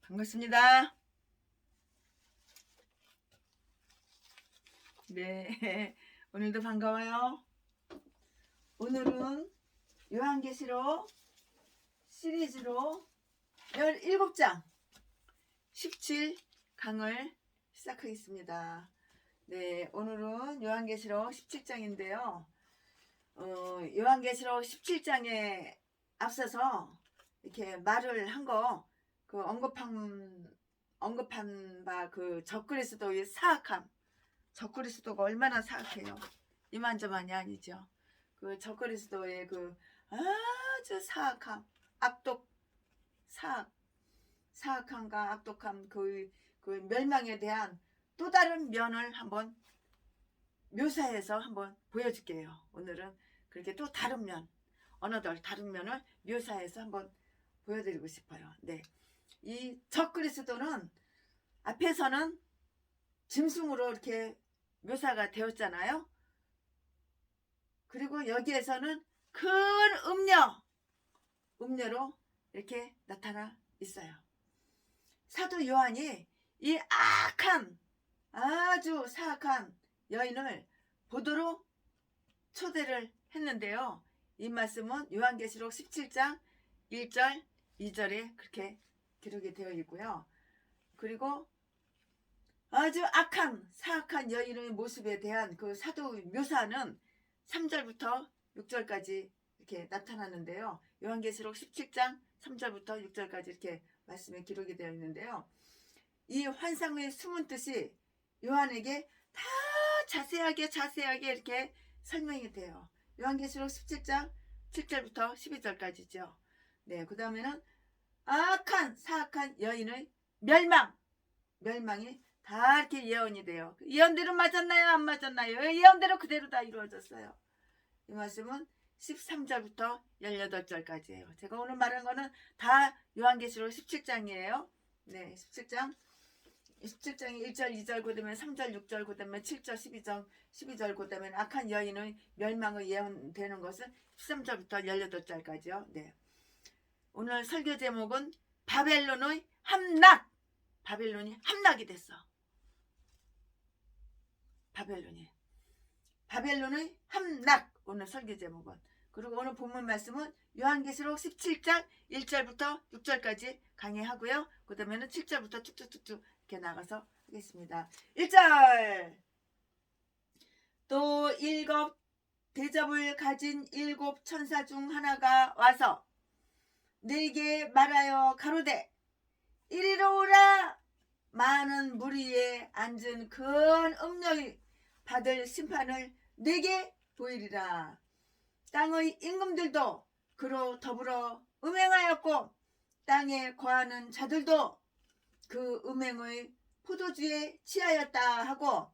반갑습니다. 네, 오늘도 반가워요. 오늘은 요한계시록 시리즈로 17장 17강을 시작하겠습니다. 네, 오늘은 요한계시록 17장인데요. 요한계시록 17장에 앞서서 이렇게 말을 한 거, 언급한 바 그 적그리스도의 사악함, 적그리스도가 얼마나 사악해요. 이만저만이 아니죠. 그 적그리스도의 그 아주 사악함, 사악함과 악독함, 그 멸망에 대한 또 다른 면을 한번 묘사해서 한번 보여줄게요. 오늘은 그렇게 또 다른 면, 어느덧 다른 면을 묘사해서 한번 보여드리고 싶어요. 네, 이 적그리스도는 앞에서는 짐승으로 이렇게 묘사가 되었잖아요. 그리고 여기에서는 큰 음녀로 이렇게 나타나 있어요. 사도 요한이 이 악한, 아주 사악한 여인을 보도록 초대를 했는데요. 이 말씀은 요한계시록 17장 1절 2절에 그렇게 기록이 되어 있고요. 그리고 아주 악한 사악한 여인의 모습에 대한 그 사도 묘사는 3절부터 6절까지 이렇게 나타나는데요. 요한계시록 17장 3절부터 6절까지 이렇게 말씀에 기록이 되어 있는데요. 이 환상의 숨은 뜻이 요한에게 다 자세하게 이렇게 설명이 돼요. 요한계시록 17장 7절부터 12절까지죠. 네, 그 다음에는 악한 사악한 여인의 멸망이 다 이렇게 예언이 돼요. 예언대로 맞았나요? 안 맞았나요? 예언대로 그대로 다 이루어졌어요. 이 말씀은 13절부터 18절까지예요. 제가 오늘 말한 거는 다 요한계시록 17장이에요. 네, 17장이 1절, 2절, 그 다음에 3절, 6절, 그 다음에 7절, 12절, 그 다음에 악한 여인의 멸망의 예언되는 것은 13절부터 18절까지요. 네. 오늘 설교 제목은 바벨론의 함락. 바벨론이 함락이 됐어. 바벨론의 함락. 오늘 설교 제목은. 그리고 오늘 본문 말씀은 요한계시록 17장 1절부터 6절까지 강의하고요. 그 다음에는 7절부터 쭉쭉쭉쭉 이렇게 나가서 하겠습니다. 1절. 또 일곱 대접을 가진 일곱 천사 중 하나가 와서 네게 말하여 가로되 이리로 오라. 많은 무리에 앉은 큰 음녀의 받을 심판을 네게 보이리라. 땅의 임금들도 그로 더불어 음행하였고 땅에 거하는 자들도 그 음행의 포도주에 취하였다 하고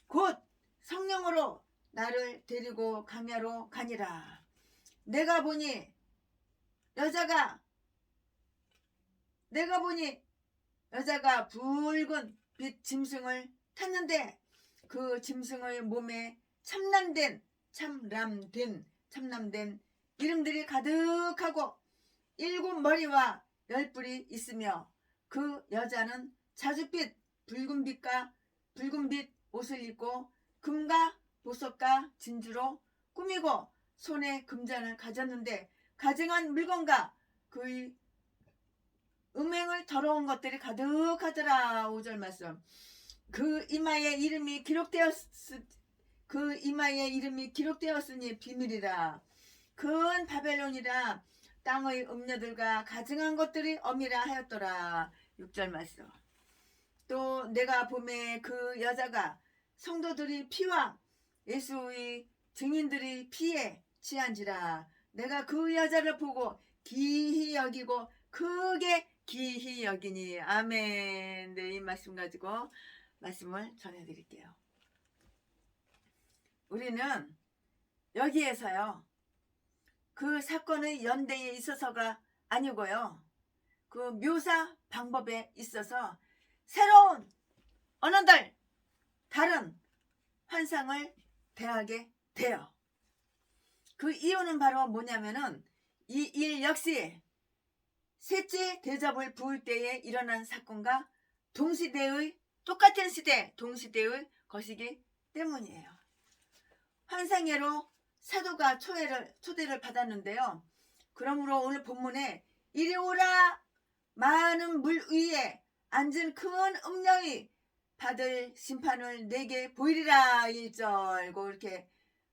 곧 성령으로 나를 데리고 강야로 가니라. 내가 보니 여자가 붉은 빛 짐승을 탔는데 그 짐승의 몸에 참람된 이름들이 가득하고 7 머리와 10뿔이 있으며 그 여자는 자줏빛 붉은 빛 옷을 입고 금과 보석과 진주로 꾸미고 손에 금잔을 가졌는데 가증한 물건과 그의 음행을 더러운 것들이 가득하더라. 5절 말씀. 그 이마에 이름이 기록되었으니 비밀이라. 큰 바벨론이라 땅의 음녀들과 가증한 것들이 엄이라 하였더라. 6절 말씀. 또 내가 보매 그 여자가 성도들이 피와 예수의 증인들이 피에 취한지라. 내가 그 여자를 보고 기히 여기고 크게 기히 여기니. 아멘. 네, 이 말씀 가지고 말씀을 전해드릴게요. 우리는 여기에서요, 그 사건의 연대에 있어서가 아니고요, 그 묘사 방법에 있어서 새로운 어느덧 다른 환상을 대하게 돼요. 그 이유는 바로 뭐냐면은 이 일 역시 셋째 대접을 부을 때에 일어난 사건과 동시대의 똑같은 시대 동시대의 것이기 때문이에요. 환상회로 사도가 초대를 받았는데요. 그러므로 오늘 본문에 이리 오라 많은 물 위에 앉은 큰 음녀의 받을 심판을 내게 보이리라 1절고 이렇게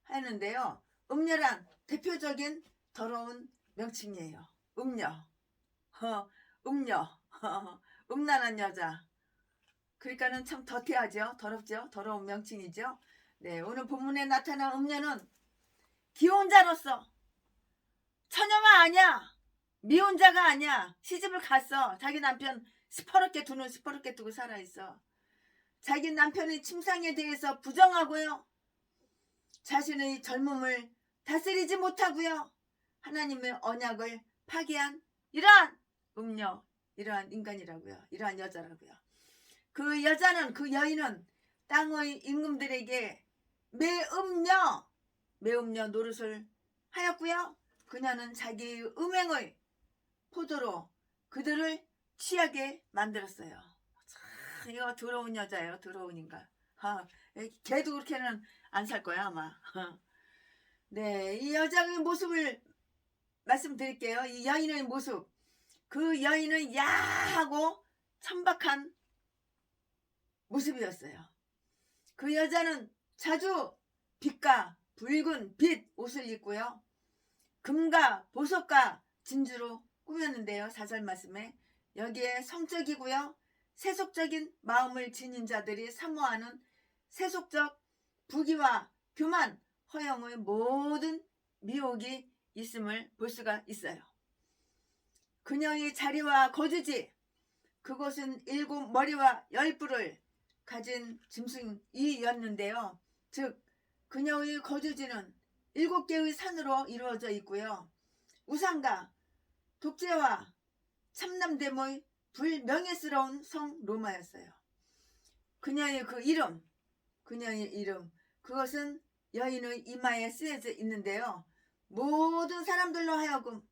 하는데요. 음녀란 대표적인 더러운 명칭이에요. 음녀, 음녀, 음란한 여자. 그러니까는 참 더티하죠. 더럽죠. 더러운 명칭이죠. 네, 오늘 본문에 나타난 음녀는 기혼자로서 처녀가 아니야. 미혼자가 아니야. 시집을 갔어. 자기 남편 시퍼렇게 두고 살아있어. 자기 남편의 침상에 대해서 부정하고요. 자신의 젊음을 다스리지 못하고요. 하나님의 언약을 파기한 이러한 음녀, 이러한 인간이라고요. 이러한 여자라고요. 그 여인은 땅의 임금들에게 매음녀 노릇을 하였고요. 그녀는 자기의 음행의 포도로 그들을 취하게 만들었어요. 참, 이거 더러운 여자예요. 더러운 인간. 걔도 그렇게는 안 살 거야 아마. 네, 이 여자의 모습을 말씀드릴게요. 이 여인의 모습. 그 여인은 야하고 천박한 모습이었어요. 그 여자는 자주 빛과 붉은 빛 옷을 입고요. 금과 보석과 진주로 꾸몄는데요. 4절 말씀에 여기에 성적이고요. 세속적인 마음을 지닌 자들이 사모하는 세속적 부귀와 교만, 허영의 모든 미혹이 있음을 볼 수가 있어요. 그녀의 자리와 거주지, 그곳은 7 머리와 10뿔을 가진 짐승이었는데요. 즉 그녀의 거주지는 7개의 산으로 이루어져 있고요. 우상과 독재와 참남됨의 불명예스러운 성 로마였어요. 그녀의 이름, 그것은 여인의 이마에 쓰여져 있는데요. 모든 사람들로 하여금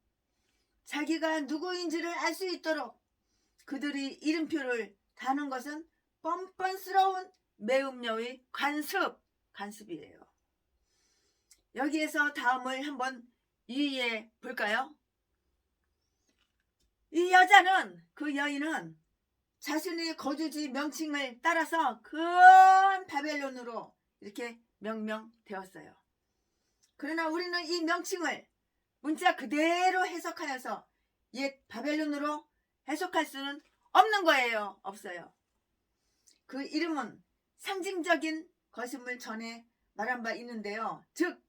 자기가 누구인지를 알 수 있도록 그들이 이름표를 다는 것은 뻔뻔스러운 매음녀의 관습이에요. 여기에서 다음을 한번 유의해 볼까요? 이 여인은 자신의 거주지 명칭을 따라서 큰 바벨론으로 이렇게 명명되었어요. 그러나 우리는 이 명칭을 문자 그대로 해석하여서 옛 바벨론으로 해석할 수는 없는 거예요. 없어요. 그 이름은 상징적인 것임을 전에 말한 바 있는데요. 즉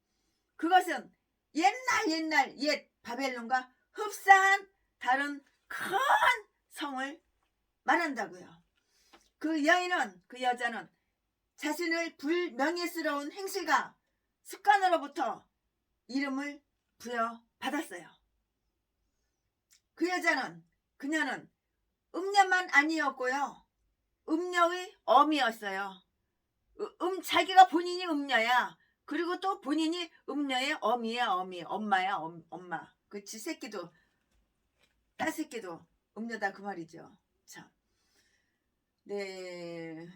그것은 옛날 옛 바벨론과 흡사한 다른 큰 성을 말한다고요. 그 여자는 자신을 불명예스러운 행실과 습관으로부터 이름을 부여받았어요. 그녀는 음녀만 아니었고요. 음녀의 어미였어요. 자기가 본인이 음녀야. 그리고 또 본인이 음녀의 어미야. 엄마야. 엄마. 그 지 새끼도 딸 새끼도 음녀다 그 말이죠. 참. 네.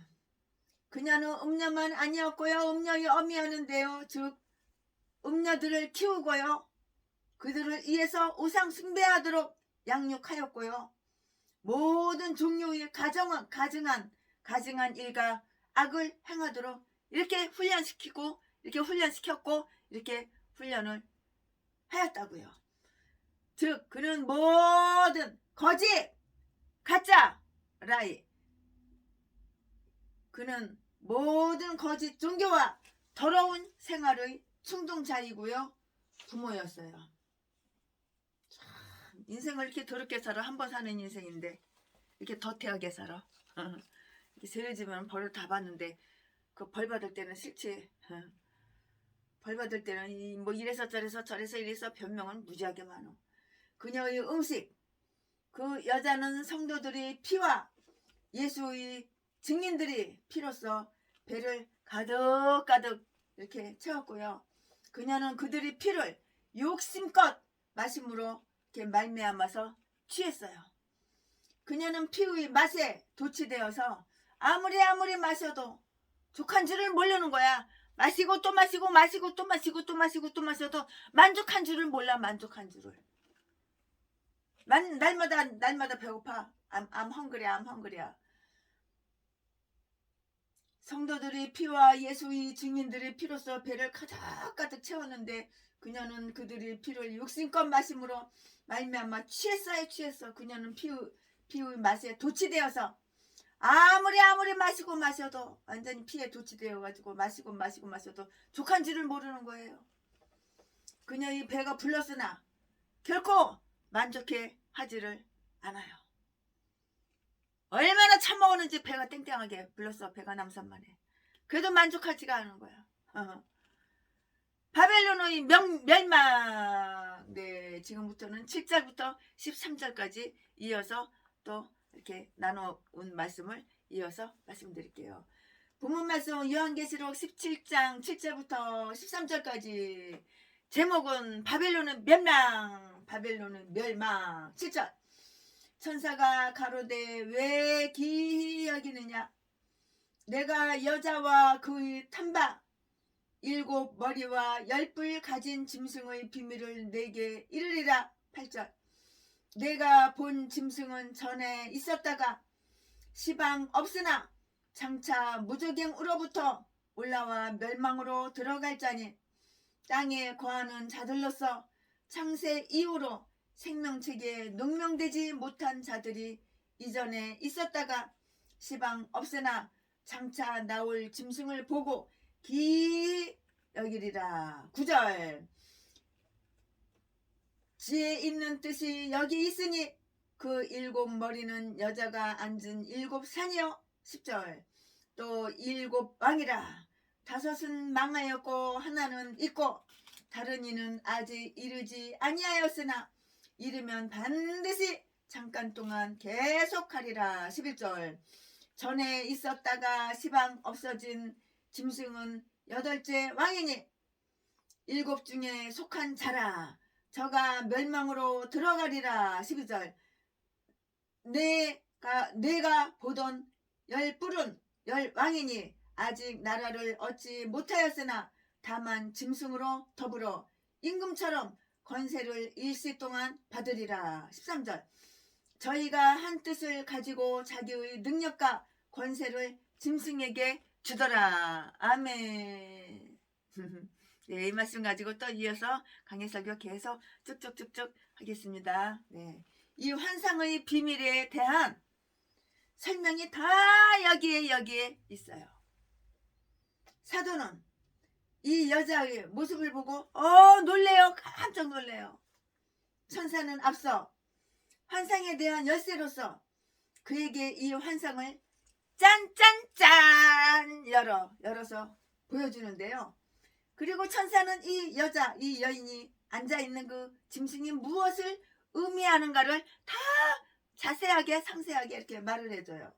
그녀는 음녀만 아니었고요. 음녀의 어미였는데요. 즉 음녀들을 키우고요. 그들을 위해서 우상 숭배하도록 양육하였고요. 모든 종류의 가증한 일과 악을 행하도록 이렇게 훈련시켰고 이렇게 훈련을 하였다고요. 즉 그는 모든 거짓, 가짜, 라이, 그는 모든 거짓 종교와 더러운 생활의 충동자이고요. 부모였어요. 참, 인생을 이렇게 더럽게 살아. 한 번 사는 인생인데 이렇게 더티하게 살아. 이렇게 세례지면 벌을 다 받는데 그 벌 받을 때는 싫지. 벌 받을 때는 뭐 이래서 저래서 이래서 변명은 무지하게 많어. 그녀의 음식, 그 여자는 성도들이 피와 예수의 증인들이 피로써 배를 가득 이렇게 채웠고요. 그녀는 그들의 피를 욕심껏 마심으로 이렇게 말미암아서 취했어요. 그녀는 피의 맛에 도취되어서 아무리 마셔도 족한 줄을 모르는 거야. 마시고 또 마시고 마시고 또 마시고 또 마시고 또 마셔도 만족한 줄을 몰라. 만족한 줄을. 날마다 배고파. I'm hungry. 성도들이 피와 예수의 증인들의 피로써 배를 가득 채웠는데 그녀는 그들의 피를 육신껏 마심으로 말미암아 취했어. 그녀는 피의 맛에 도취되어서 아무리 마시고 마셔도 완전히 피에 도취되어가지고 마셔도 족한 줄을 모르는 거예요. 그녀의 배가 불렀으나 결코 만족해 하지를 않아요. 얼마나 처먹었는지 배가 땡땡하게 불렀어. 배가 남산만해. 그래도 만족하지가 않은 거야. 바벨론의 멸망. 네, 지금부터는 7절부터 13절까지 이어서 또 이렇게 나눠온 말씀을 이어서 말씀드릴게요. 본문 말씀 요한계시록 17장 7절부터 13절까지. 제목은 바벨론의 멸망. 7절. 천사가 가로되 왜 기이 여기느냐. 내가 여자와 그의 탐바 7 머리와 10뿔 가진 짐승의 비밀을 내게 이르리라. 8절. 내가 본 짐승은 전에 있었다가 시방 없으나 장차 무저갱으로부터 올라와 멸망으로 들어갈 자니 땅에 거하는 자들로서 창세 이후로 생명책에 농명되지 못한 자들이 이전에 있었다가 시방 없으나 장차 나올 짐승을 보고 기이 여기리라. 9절. 지혜 있는 뜻이 여기 있으니 그 7 머리는 여자가 앉은 7 산이요. 10절. 또 7 왕이라. 5은 망하였고 하나는 있고 다른 이는 아직 이르지 아니하였으나 이르면 반드시 잠깐 동안 계속하리라. 11절. 전에 있었다가 시방 없어진 짐승은 8째 왕이니 7 중에 속한 자라. 저가 멸망으로 들어가리라. 12절. 내가 보던 10뿔은 10 왕이니 아직 나라를 얻지 못하였으나 다만 짐승으로 더불어 임금처럼 권세를 일시 동안 받으리라. 13절. 저희가 한 뜻을 가지고 자기의 능력과 권세를 짐승에게 주더라. 아멘. 네, 이 말씀 가지고 또 이어서 강해설교 계속 쭉쭉쭉쭉 하겠습니다. 네, 이 환상의 비밀에 대한 설명이 다 여기에 있어요. 사도는 이 여자의 모습을 보고 놀래요. 깜짝 놀래요. 천사는 앞서 환상에 대한 열쇠로서 그에게 이 환상을 짠짠짠 열어서 보여주는데요. 그리고 천사는 이 여인이 앉아있는 그 짐승이 무엇을 의미하는가를 다 자세하게 상세하게 이렇게 말을 해줘요.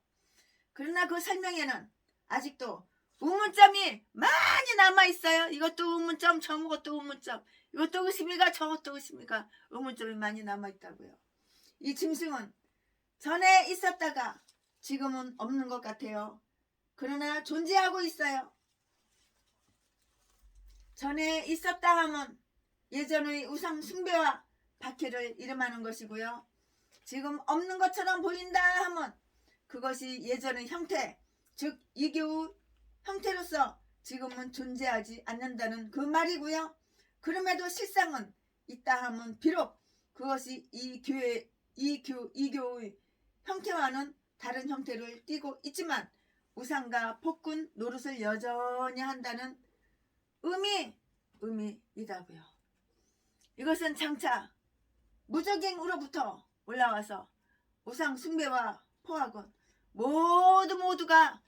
그러나 그 설명에는 아직도 의문점이 많이 남아있어요. 이것도 의문점, 저것도 의문점, 이것도 의심이가 저것도 의심이가 의문점이 많이 남아있다고요. 이 짐승은 전에 있었다가 지금은 없는 것 같아요. 그러나 존재하고 있어요. 전에 있었다 하면 예전의 우상 숭배와 박해를 이름하는 것이고요. 지금 없는 것처럼 보인다 하면 그것이 예전의 형태, 즉 이교의 형태로서 지금은 존재하지 않는다는 그 말이고요. 그럼에도 실상은 있다 하면 비록 그것이 이교의 형태와는 다른 형태를 띠고 있지만 우상과 폭군 노릇을 여전히 한다는 의미이다고요. 이것은 장차 무저갱으로부터 올라와서 우상 숭배와 포악은 모두가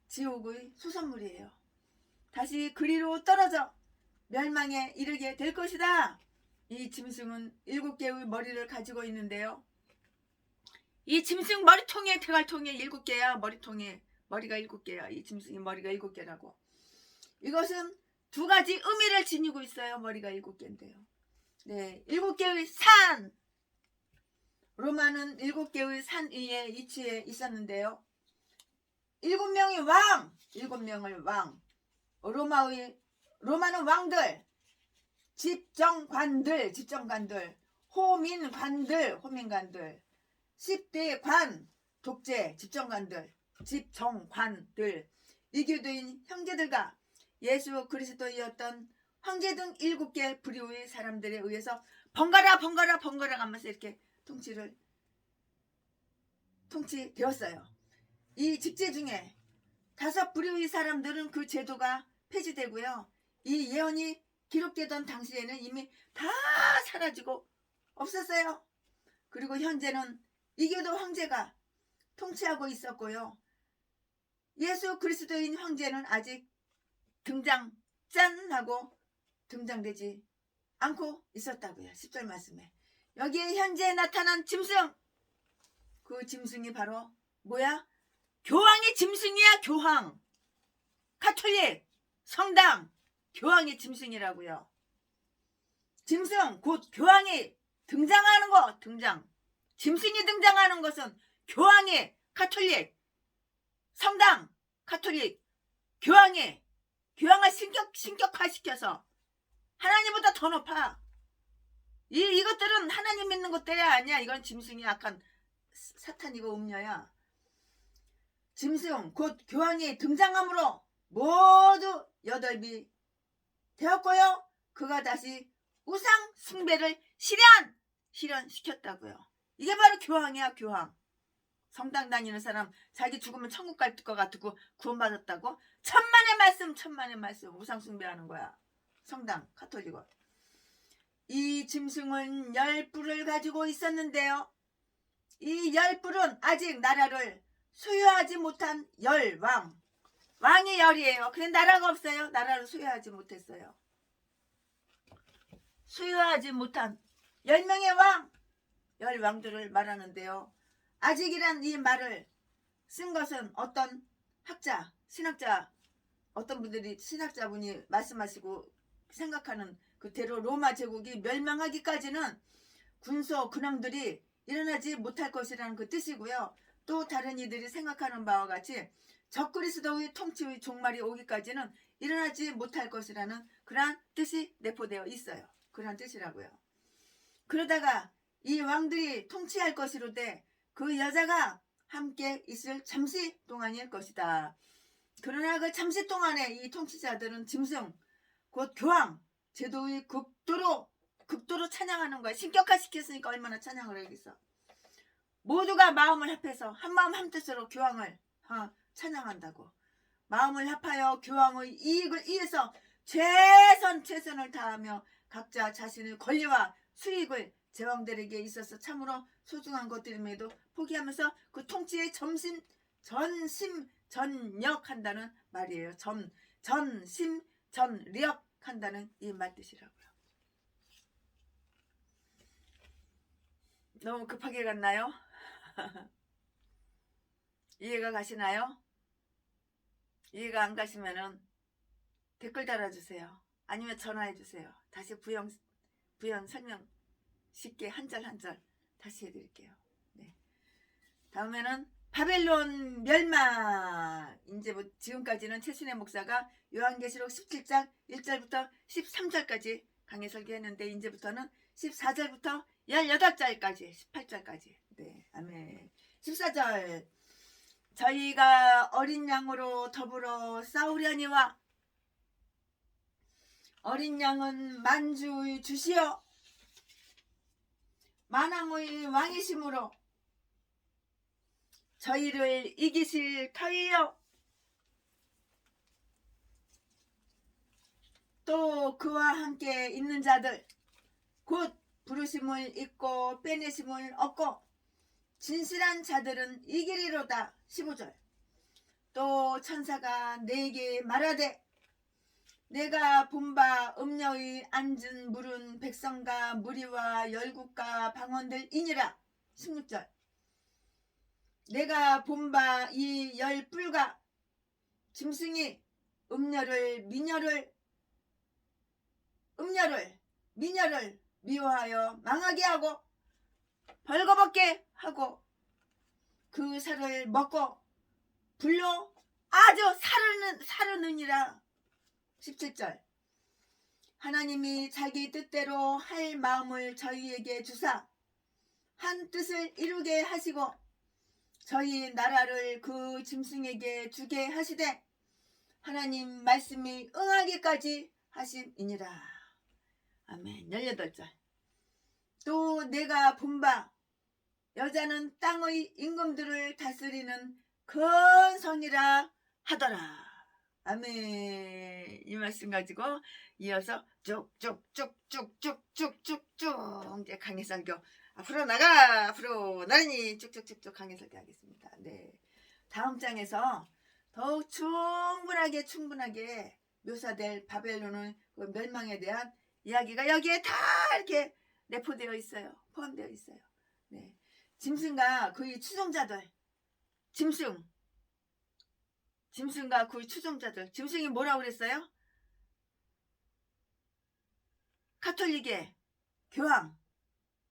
지옥의 수산물이에요. 다시 그리로 떨어져 멸망에 이르게 될 것이다. 이 짐승은 7개의 머리를 가지고 있는데요. 이 짐승 머리통에 대갈통에 7개야. 머리가 7개야. 이 짐승이 머리가 7개라고. 이것은 2가지 의미를 지니고 있어요. 머리가 7개인데요. 네, 7개의 산. 로마는 7개의 산 위에 위치해 있었는데요. 7명을 왕. 로마는 왕들, 집정관들, 호민관들, 10대 관, 독재, 집정관들, 이교도인 형제들과 예수 그리스도이었던 황제 등 7개 부류의 사람들에 의해서 번갈아 가면서 이렇게 통치되었어요. 이 직제 중에 5 부류의 사람들은 그 제도가 폐지되고요. 이 예언이 기록되던 당시에는 이미 다 사라지고 없었어요. 그리고 현재는 이교도 황제가 통치하고 있었고요. 예수 그리스도인 황제는 아직 짠하고 등장되지 않고 있었다고요. 10절 말씀에. 여기에 현재 나타난 짐승, 그 짐승이 바로 뭐야? 교황의 짐승이야. 교황, 가톨릭, 성당, 교황의 짐승이라고요. 짐승 곧 교황이 등장하는 것. 짐승이 등장하는 것은 교황의 가톨릭, 성당, 가톨릭, 교황을 신격화시켜서 하나님보다 더 높아. 이것들은 하나님 믿는 것들이 아니야. 이건 짐승이 약한 사탄이고 음녀야. 짐승 곧 교황이 등장함으로 모두 여덟이 되었고요. 그가 다시 우상 숭배를 실현시켰다고요. 이게 바로 교황이야. 교황. 성당 다니는 사람 자기 죽으면 천국 갈 것 같고 구원받았다고 천만의 말씀 우상 숭배하는 거야. 성당 가톨릭은. 이 짐승은 10뿔을 가지고 있었는데요. 이 10뿔은 아직 나라를 소유하지 못한 왕이 10이에요. 그런데 나라가 없어요. 나라를 소유하지 못했어요. 소유하지 못한 10명의 왕, 10왕들을 말하는데요. 아직이란 이 말을 쓴 것은 어떤 신학자, 어떤 분들이 신학자분이 말씀하시고 생각하는 그대로 로마 제국이 멸망하기까지는 군소 근황들이 일어나지 못할 것이라는 그 뜻이고요. 또 다른 이들이 생각하는 바와 같이 적그리스도의 통치의 종말이 오기까지는 일어나지 못할 것이라는 그러한 뜻이 내포되어 있어요. 그러한 뜻이라고요. 그러다가 이 왕들이 통치할 것이로되 그 여자가 함께 있을 잠시 동안일 것이다. 그러나 그 잠시 동안에 이 통치자들은 짐승 곧 교황 제도의 극도로 찬양하는 거야. 신격화시켰으니까 얼마나 찬양을 하겠어. 모두가 마음을 합해서 한마음 한뜻으로 교황을 찬양한다고. 마음을 합하여 교황의 이익을 위해서 최선을 다하며 각자 자신의 권리와 수익을 제왕들에게 있어서 참으로 소중한 것들임에도 포기하면서 그 통치에 전심전력한다는 말이에요. 전심전력한다는 이 말 뜻이라고요. 너무 급하게 갔나요? 이해가 가시나요? 이해가 안 가시면은 댓글 달아주세요. 아니면 전화해주세요. 다시 부연 설명 쉽게 한 절 한 절 다시 해드릴게요. 네. 다음에는 바벨론 멸망. 이제 지금까지는 최순애 목사가 요한계시록 17장 1절부터 13절까지 강의 설교했는데 이제부터는 14절부터 18절까지 18절까지. 네, 아멘. 14절. 저희가 어린 양으로 더불어 싸우려니와 어린 양은 만주의 주시여 만왕의 왕이심으로 저희를 이기실 터이요. 또 그와 함께 있는 자들 곧 부르심을 잊고 빼내심을 얻고 진실한 자들은 이기리로다. 15절. 또 천사가 내게 말하되 내가 본 바 음녀의 앉은 물은 백성과 무리와 열국과 방언들이니라. 16절. 내가 본 바 이 10뿔과 짐승이 음녀를 미녀를 미워하여 망하게 하고 벌거벗게 하고 그 살을 먹고 불로 아주 사르느니라. 17절 하나님이 자기 뜻대로 할 마음을 저희에게 주사 한 뜻을 이루게 하시고 저희 나라를 그 짐승에게 주게 하시되 하나님 말씀이 응하기까지 하심이니라. 아멘. 18절 또 내가 본바 여자는 땅의 임금들을 다스리는 큰 성이라 하더라. 아멘. 이 말씀 가지고 이어서 쭉쭉쭉쭉쭉쭉쭉쭉 이제 강해설교 앞으로 나가 앞으로 나르니 쭉쭉쭉쭉 강해설교 하겠습니다. 네. 다음 장에서 더욱 충분하게 묘사될 바벨론의 그 멸망에 대한 이야기가 여기에 다 이렇게 내포되어 있어요. 포함되어 있어요. 네. 짐승과 그의 추종자들 짐승과 그의 추종자들 짐승이 뭐라고 그랬어요? 가톨릭의 교황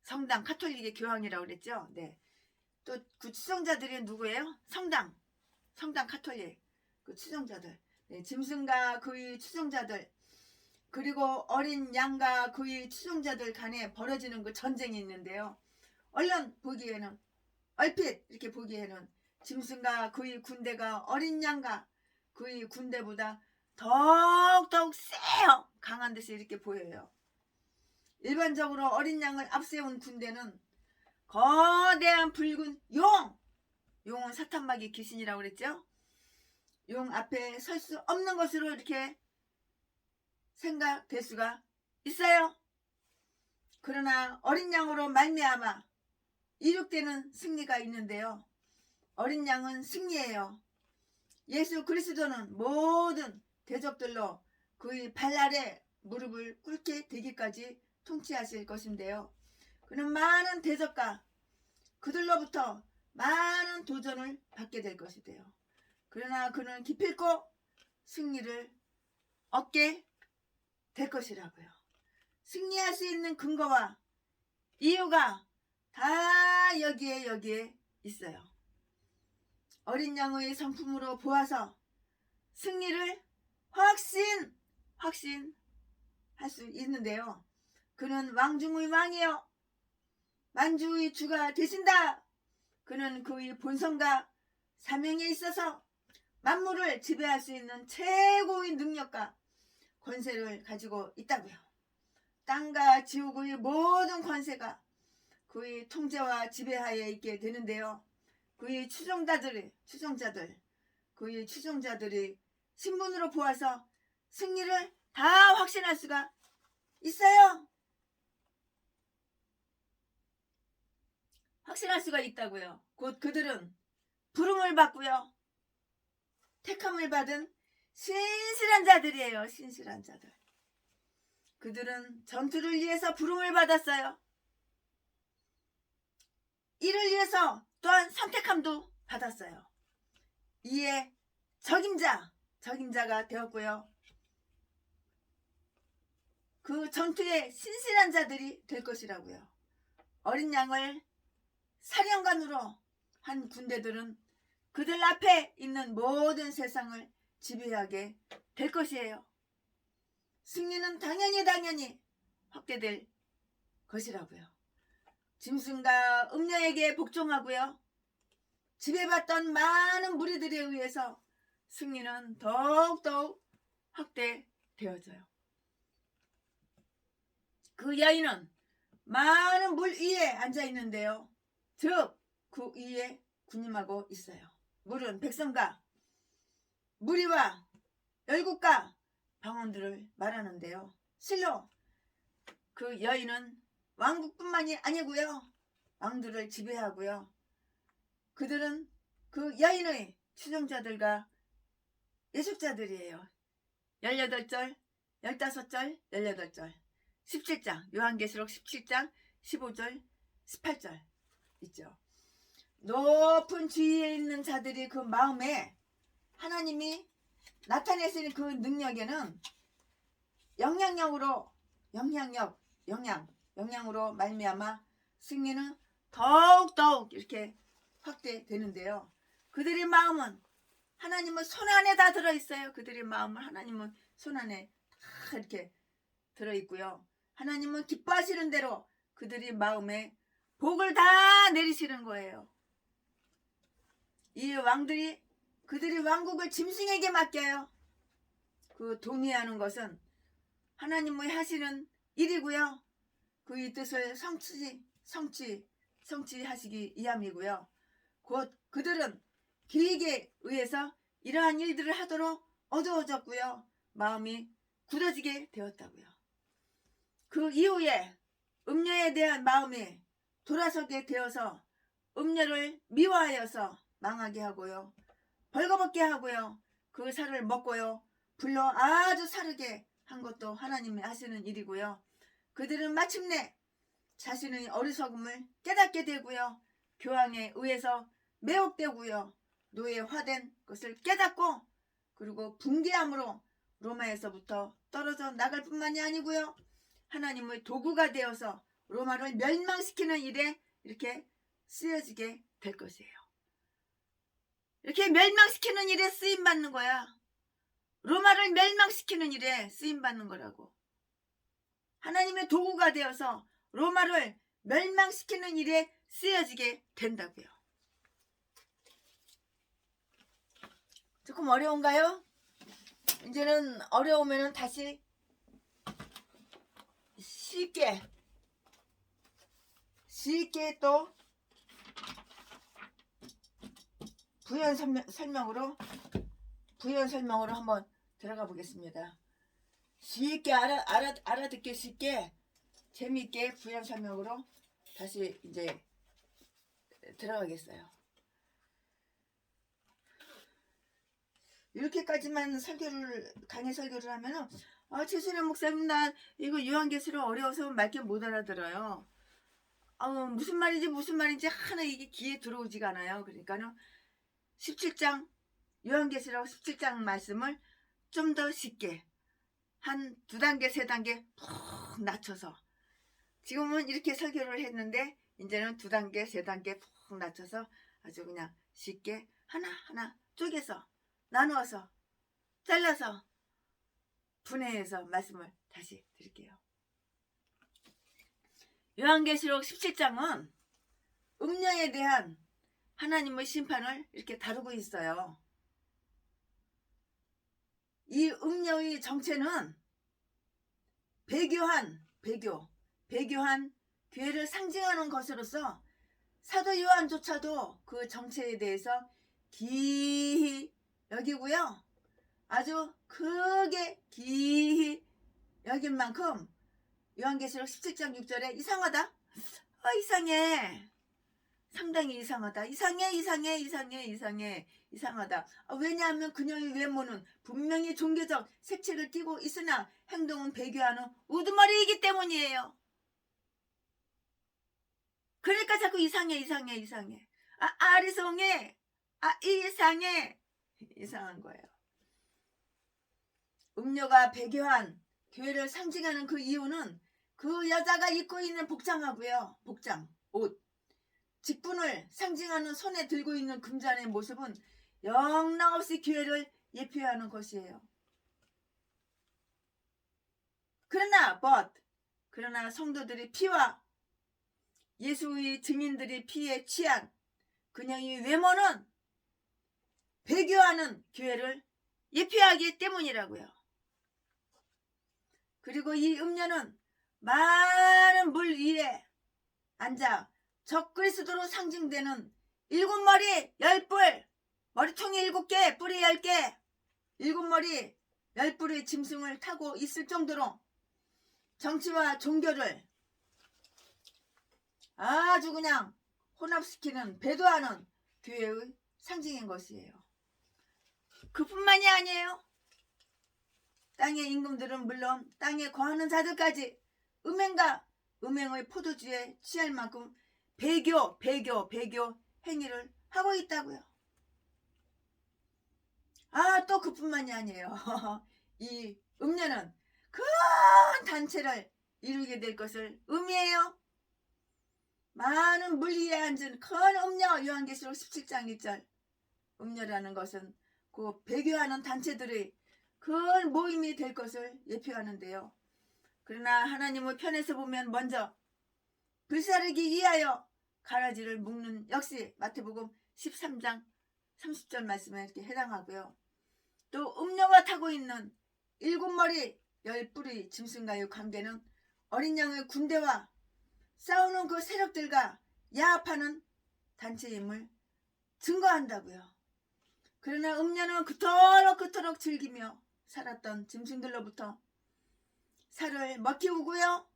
성당 가톨릭의 교황이라고 그랬죠. 네. 또 그 추종자들이 누구예요? 성당 가톨릭 그 추종자들. 네. 짐승과 그의 추종자들 그리고 어린 양과 그의 추종자들 간에 벌어지는 그 전쟁이 있는데요. 얼핏 이렇게 보기에는 짐승과 그의 군대가 어린 양과 그의 군대보다 더욱 세요. 강한 듯이 이렇게 보여요. 일반적으로 어린 양을 앞세운 군대는 거대한 붉은 용은 사탄마귀 귀신이라고 그랬죠. 용 앞에 설 수 없는 것으로 이렇게 생각될 수가 있어요. 그러나 어린 양으로 말미암아 이룩되는 승리가 있는데요. 어린 양은 승리예요. 예수 그리스도는 모든 대적들로 그의 발 아래 무릎을 꿇게 되기까지 통치하실 것인데요. 그는 많은 대적과 그들로부터 많은 도전을 받게 될 것이대요. 그러나 그는 기필코 승리를 얻게 될 것이라고요. 승리할 수 있는 근거와 이유가 다 여기에 있어요. 어린 양의 성품으로 보아서 승리를 확신할 수 있는데요. 그는 왕중의 왕이요 만주의 주가 되신다. 그는 그의 본성과 사명에 있어서 만물을 지배할 수 있는 최고의 능력과 권세를 가지고 있다고요. 땅과 지옥의 모든 권세가 그의 통제와 지배하에 있게 되는데요. 그의 추종자들이 신분으로 보아서 승리를 다 확신할 수가 있어요. 확신할 수가 있다고요. 곧 그들은 부름을 받고요. 택함을 받은 신실한 자들이에요. 신실한 자들. 그들은 전투를 위해서 부름을 받았어요. 이를 위해서 또한 선택함도 받았어요. 이에 적임자가 되었고요. 그 전투에 신실한 자들이 될 것이라고요. 어린 양을 사령관으로 한 군대들은 그들 앞에 있는 모든 세상을 지배하게 될 것이에요. 승리는 당연히 확대될 것이라고요. 짐승과 음녀에게 복종하고요. 지배받던 많은 무리들에 의해서 승리는 더욱 확대되어져요. 그 여인은 많은 물 위에 앉아 있는데요. 즉 그 위에 군림하고 있어요. 물은 백성과 무리와 열국과 방언들을 말하는데요. 실로 그 여인은 왕국뿐만이 아니고요. 왕들을 지배하고요. 그들은 그 여인의 추종자들과 예숙자들이에요. 18절, 15절, 18절, 17장, 요한계시록 17장, 15절, 18절 있죠. 높은 지위에 있는 자들이 그 마음에 하나님이 나타내시는 그 능력에는 영향으로 말미암아 승리는 더욱더욱 이렇게 확대되는데요. 그들의 마음은 하나님은 손안에 다 들어있어요. 그들의 마음은 하나님은 손안에 다 이렇게 들어있고요. 하나님은 기뻐하시는 대로 그들의 마음에 복을 다 내리시는 거예요. 이 왕들이 그들의 왕국을 짐승에게 맡겨요. 그 동의하는 것은 하나님의 하시는 일이고요. 그의 뜻을 성취하시기 위함이고요. 곧 그들은 계획에 의해서 이러한 일들을 하도록 어두워졌고요. 마음이 굳어지게 되었다고요. 그 이후에 음녀에 대한 마음이 돌아서게 되어서 음녀를 미워하여서 망하게 하고요. 벌거벗게 하고요. 그 살을 먹고요. 불러 아주 사르게 한 것도 하나님이 하시는 일이고요. 그들은 마침내 자신의 어리석음을 깨닫게 되고요. 교황에 의해서 매혹되고요. 노예화된 것을 깨닫고 그리고 붕괴함으로 로마에서부터 떨어져 나갈 뿐만이 아니고요. 하나님의 도구가 되어서 로마를 멸망시키는 일에 이렇게 쓰여지게 될 것이에요. 이렇게 멸망시키는 일에 쓰임받는 거야. 로마를 멸망시키는 일에 쓰임받는 거라고. 하나님의 도구가 되어서 로마를 멸망시키는 일에 쓰여지게 된다고요. 조금 어려운가요? 이제는 어려우면 다시 쉽게 또 부연 설명으로 한번 들어가 보겠습니다. 쉽게 알아듣기 쉽게 재미있게 부연 설명으로 다시 이제 들어가겠어요. 이렇게까지만 강의 설교를 하면은 최순현 목사님 나 이거 요한계시록 어려워서 말게 못 알아들어요. 무슨 말인지 하나 이게 귀에 들어오지가 않아요. 그러니까는 17장 요한계시록 17장 말씀을 좀 더 쉽게 한 2단계 3단계 푹 낮춰서 지금은 이렇게 설교를 했는데 이제는 2단계 3단계 푹 낮춰서 아주 그냥 쉽게 하나하나 쪼개서 나누어서 잘라서 분해해서 말씀을 다시 드릴게요. 요한계시록 17장은 음녀에 대한 하나님의 심판을 이렇게 다루고 있어요. 이 음녀의 정체는 배교한 교회를 상징하는 것으로서 사도 요한조차도 그 정체에 대해서 기히 여기고요. 아주 크게 기히 여길 만큼 요한계시록 17장 6절에 이상하다. 이상해. 상당히 이상하다. 이상하다. 왜냐하면 그녀의 외모는 분명히 종교적 색채를 띠고 있으나 행동은 배교하는 우두머리이기 때문이에요. 그러니까 자꾸 이상해. 아리송해. 이상한 거예요. 음녀가 배교한 교회를 상징하는 그 이유는 그 여자가 입고 있는 복장하고요. 옷. 직분을 상징하는 손에 들고 있는 금잔의 모습은 영락없이 교회를 예표하는 것이에요. 그러나 성도들의 피와 예수의 증인들의 피에 취한 그녀의 외모는 배교하는 교회를 예표하기 때문이라고요. 그리고 이 음녀는 많은 물 위에 앉아 적그리스도로 상징되는 7머리 10뿔 머리통이 7개 뿔이 10개 7머리 10뿔의 짐승을 타고 있을 정도로 정치와 종교를 아주 그냥 혼합시키는 배도하는 교회의 상징인 것이에요. 그뿐만이 아니에요. 땅의 임금들은 물론 땅에 거하는 자들까지 음행의 포도주에 취할 만큼 배교 행위를 하고 있다고요. 또 그뿐만이 아니에요. 이 음녀는 큰 단체를 이루게 될 것을 의미해요. 많은 물 위에 앉은 큰 음녀, 요한계시록 17장 1절. 음녀라는 것은 그 배교하는 단체들의 큰 모임이 될 것을 예표하는데요. 그러나 하나님의 편에서 보면 먼저 불사르기 위하여 가라지를 묶는, 역시 마태복음 13장 30절 말씀에 이렇게 해당하고요. 또 음녀가 타고 있는 7머리 10뿔의 짐승과의 관계는 어린 양의 군대와 싸우는 그 세력들과 야합하는 단체임을 증거한다고요. 그러나 음녀는 그토록 즐기며 살았던 짐승들로부터 살을 먹히우고요,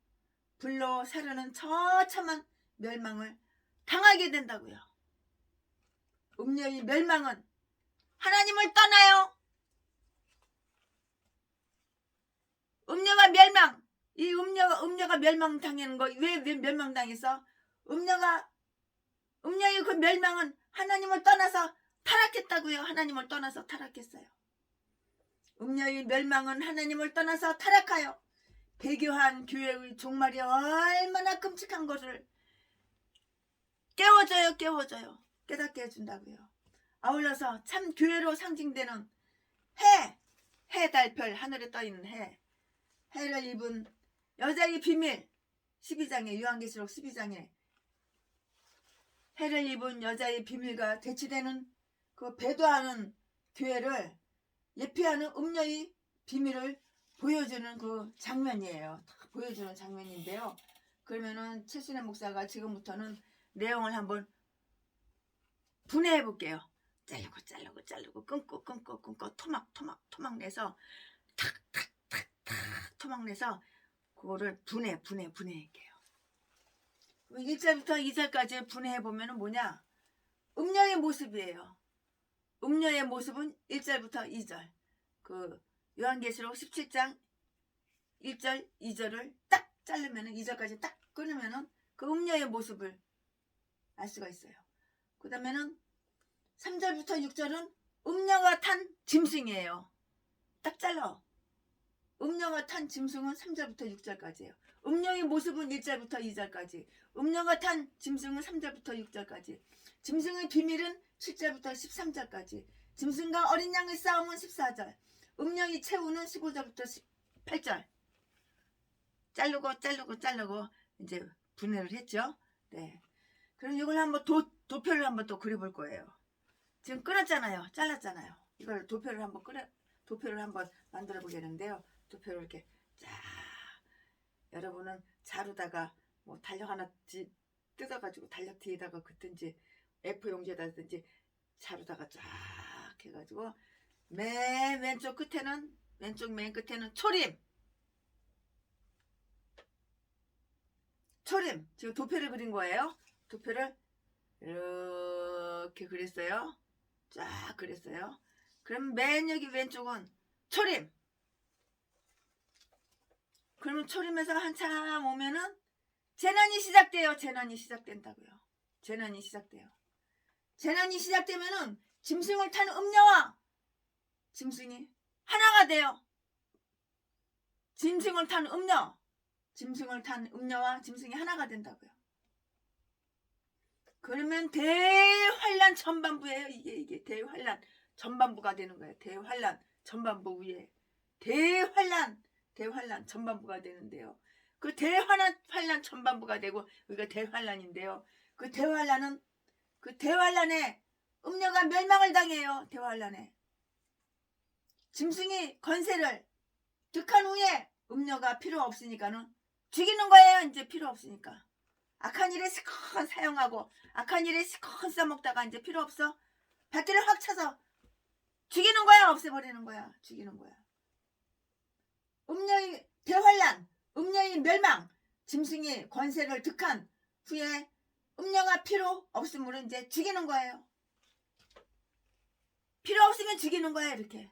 불로 사르는 처참한 멸망을 당하게 된다고요. 음녀의 멸망은 하나님을 떠나요. 음녀가 멸망, 이 음녀가 멸망당하는 거, 왜 멸망당했어? 음녀의 그 멸망은 하나님을 떠나서 타락했다고요. 하나님을 떠나서 타락했어요. 음녀의 멸망은 하나님을 떠나서 타락하여 배교한 교회의 종말이 얼마나 끔찍한 것을 깨워줘요. 깨닫게 해준다고요. 아울러서 참 교회로 상징되는 해, 달, 별, 하늘에 떠있는 해를 입은 여자의 비밀, 12장에, 요한계시록 12장에 해를 입은 여자의 비밀과 대치되는 그 배도하는 교회를 예표하는 음녀의 비밀을 보여주는 그 장면이에요. 보여주는 장면인데요. 그러면은 최순애 목사가 지금부터는 내용을 한번 분해해 볼게요. 자르고 끊고 토막 내서 탁 토막 내서 그거를 분해할게요. 1절부터 2절까지 분해해 보면은 뭐냐? 음녀의 모습이에요. 음녀의 모습은 1절부터 2절. 그 요한계시록 17장 1절, 2절을 딱 자르면은 2절까지 딱 끊으면은 그 음녀의 모습을 알 수가 있어요. 그 다음에는 3절부터 6절은 음녀가 탄 짐승이에요. 딱 잘라. 음녀가 탄 짐승은 3절부터 6절까지예요. 음녀의 모습은 1절부터 2절까지. 음녀가 탄 짐승은 3절부터 6절까지. 짐승의 비밀은 7절부터 13절까지. 짐승과 어린 양의 싸움은 14절. 음녀의 최후는 15절부터 18절. 자르고 이제 분해를 했죠. 네. 그럼 이걸 한번 도표를 한번 또 그려볼 거예요. 지금 끊었잖아요. 잘랐잖아요. 이걸 도표를 한번 만들어 보겠는데요. 도표를 이렇게 쫙, 여러분은 자루다가 뭐 달력 하나 뜯어가지고 달력 뒤에다가 긋든지 F 용지에다 든지 자루다가 쫙 해가지고 맨 왼쪽 맨 끝에는 초림. 지금 도표를 그린 거예요. 도표를 이렇게 그렸어요. 쫙 그렸어요. 그럼 맨 여기 왼쪽은 초림. 그러면 초림에서 한참 오면은 재난이 시작돼요. 재난이 시작된다고요. 재난이 시작되면은 짐승을 탄 음녀와 짐승이 하나가 돼요. 짐승을 탄 음녀와 짐승이 하나가 된다고요. 그러면 대환란 전반부예요. 이게 대환란 전반부가 되는 거예요. 대환란 전반부 위에 대환란 전반부가 되는데요. 그 대환란 전반부가 되고 우리가 대환란인데요. 그 대환란에 음녀가 멸망을 당해요. 대환란에 짐승이 건세를 득한 후에 음녀가 필요 없으니까는 죽이는 거예요. 이제 필요 없으니까. 악한 일에 시컷 사용하고 악한 일에 시컷 써먹다가 이제 필요 없어. 밭기를 확 쳐서 죽이는 거야. 없애버리는 거야. 죽이는 거야. 음녀의 대환란, 음녀의 멸망, 짐승이 권세를 득한 후에 음녀가 필요 없으면 이제 죽이는 거예요. 필요 없으면 죽이는 거야. 이렇게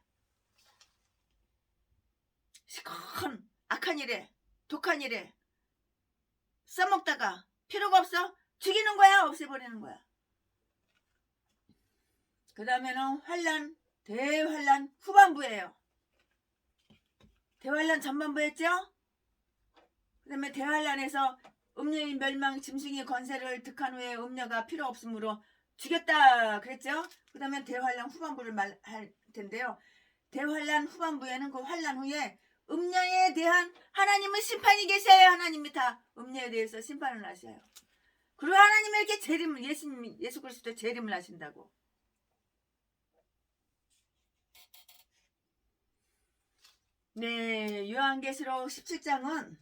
시컷 악한 일에 독한 일에 써먹다가 필요가 없어 죽이는 거야. 없애버리는 거야. 그 다음에는 대환란 후반부예요. 대환란 전반부 했죠? 그 다음에 대환란에서 음녀의 멸망 짐승의 권세를 득한 후에 음녀가 필요 없으므로 죽였다 그랬죠. 그 다음에 대환란 후반부를 말할 텐데요. 대환란 후반부에는 그 환란 후에 음녀에 대한 하나님의 심판이 계셔요. 하나님이 다 음녀에 대해서 심판을 하셔요. 그리고 하나님에게 재림을 예수 그리스도 재림을 하신다고. 네, 요한계시록 17장은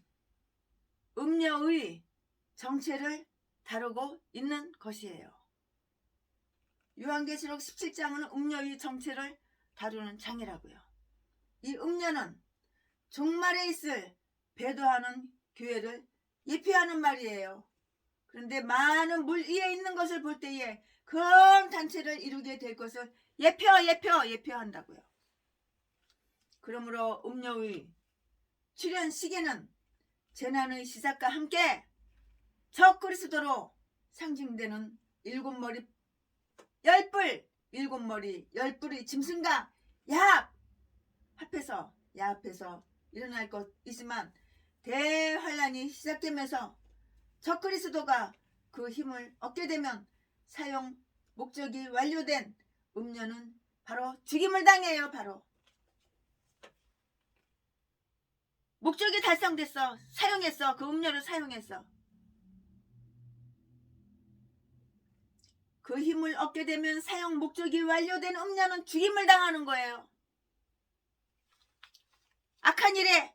음녀의 정체를 다루고 있는 것이에요. 요한계시록 17장은 음녀의 정체를 다루는 장이라고요. 이 음녀는 종말에 있을 배도하는 교회를 예표하는 말이에요. 그런데 많은 물 위에 있는 것을 볼 때에 큰 단체를 이루게 될 것을 예표한다고요. 그러므로 음녀의 출현 시기는 재난의 시작과 함께 적그리스도로 상징되는 일곱 머리 열뿔, 일곱 머리 열뿔의 짐승과 야합 합해서 일어날 것이지만 대환란이 시작되면서 적그리스도가 그 힘을 얻게 되면 사용 목적이 완료된 음녀는 바로 죽임을 당해요. 바로 목적이 달성됐어. 사용했어. 그 음료를 사용했어. 그 힘을 얻게 되면 사용 목적이 완료된 음료는 죽임을 당하는 거예요. 악한 일에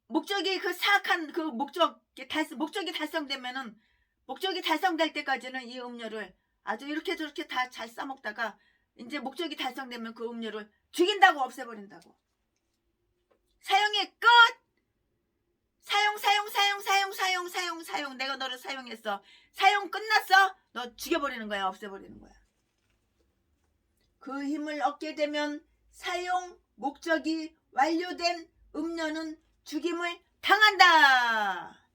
목적이 그 사악한 그 목적이 달성되면은 목적이 달성될 때까지는 이 음료를 아주 이렇게 저렇게 다 잘 써먹다가 이제 목적이 달성되면 그 음료를 죽인다고 없애버린다고. 사용의 끝! 사용. 내가 너를 사용했어. 사용 끝났어? 너 죽여버리는 거야. 없애버리는 거야. 그 힘을 얻게 되면 사용 목적이 완료된 음료는 죽임을 당한다.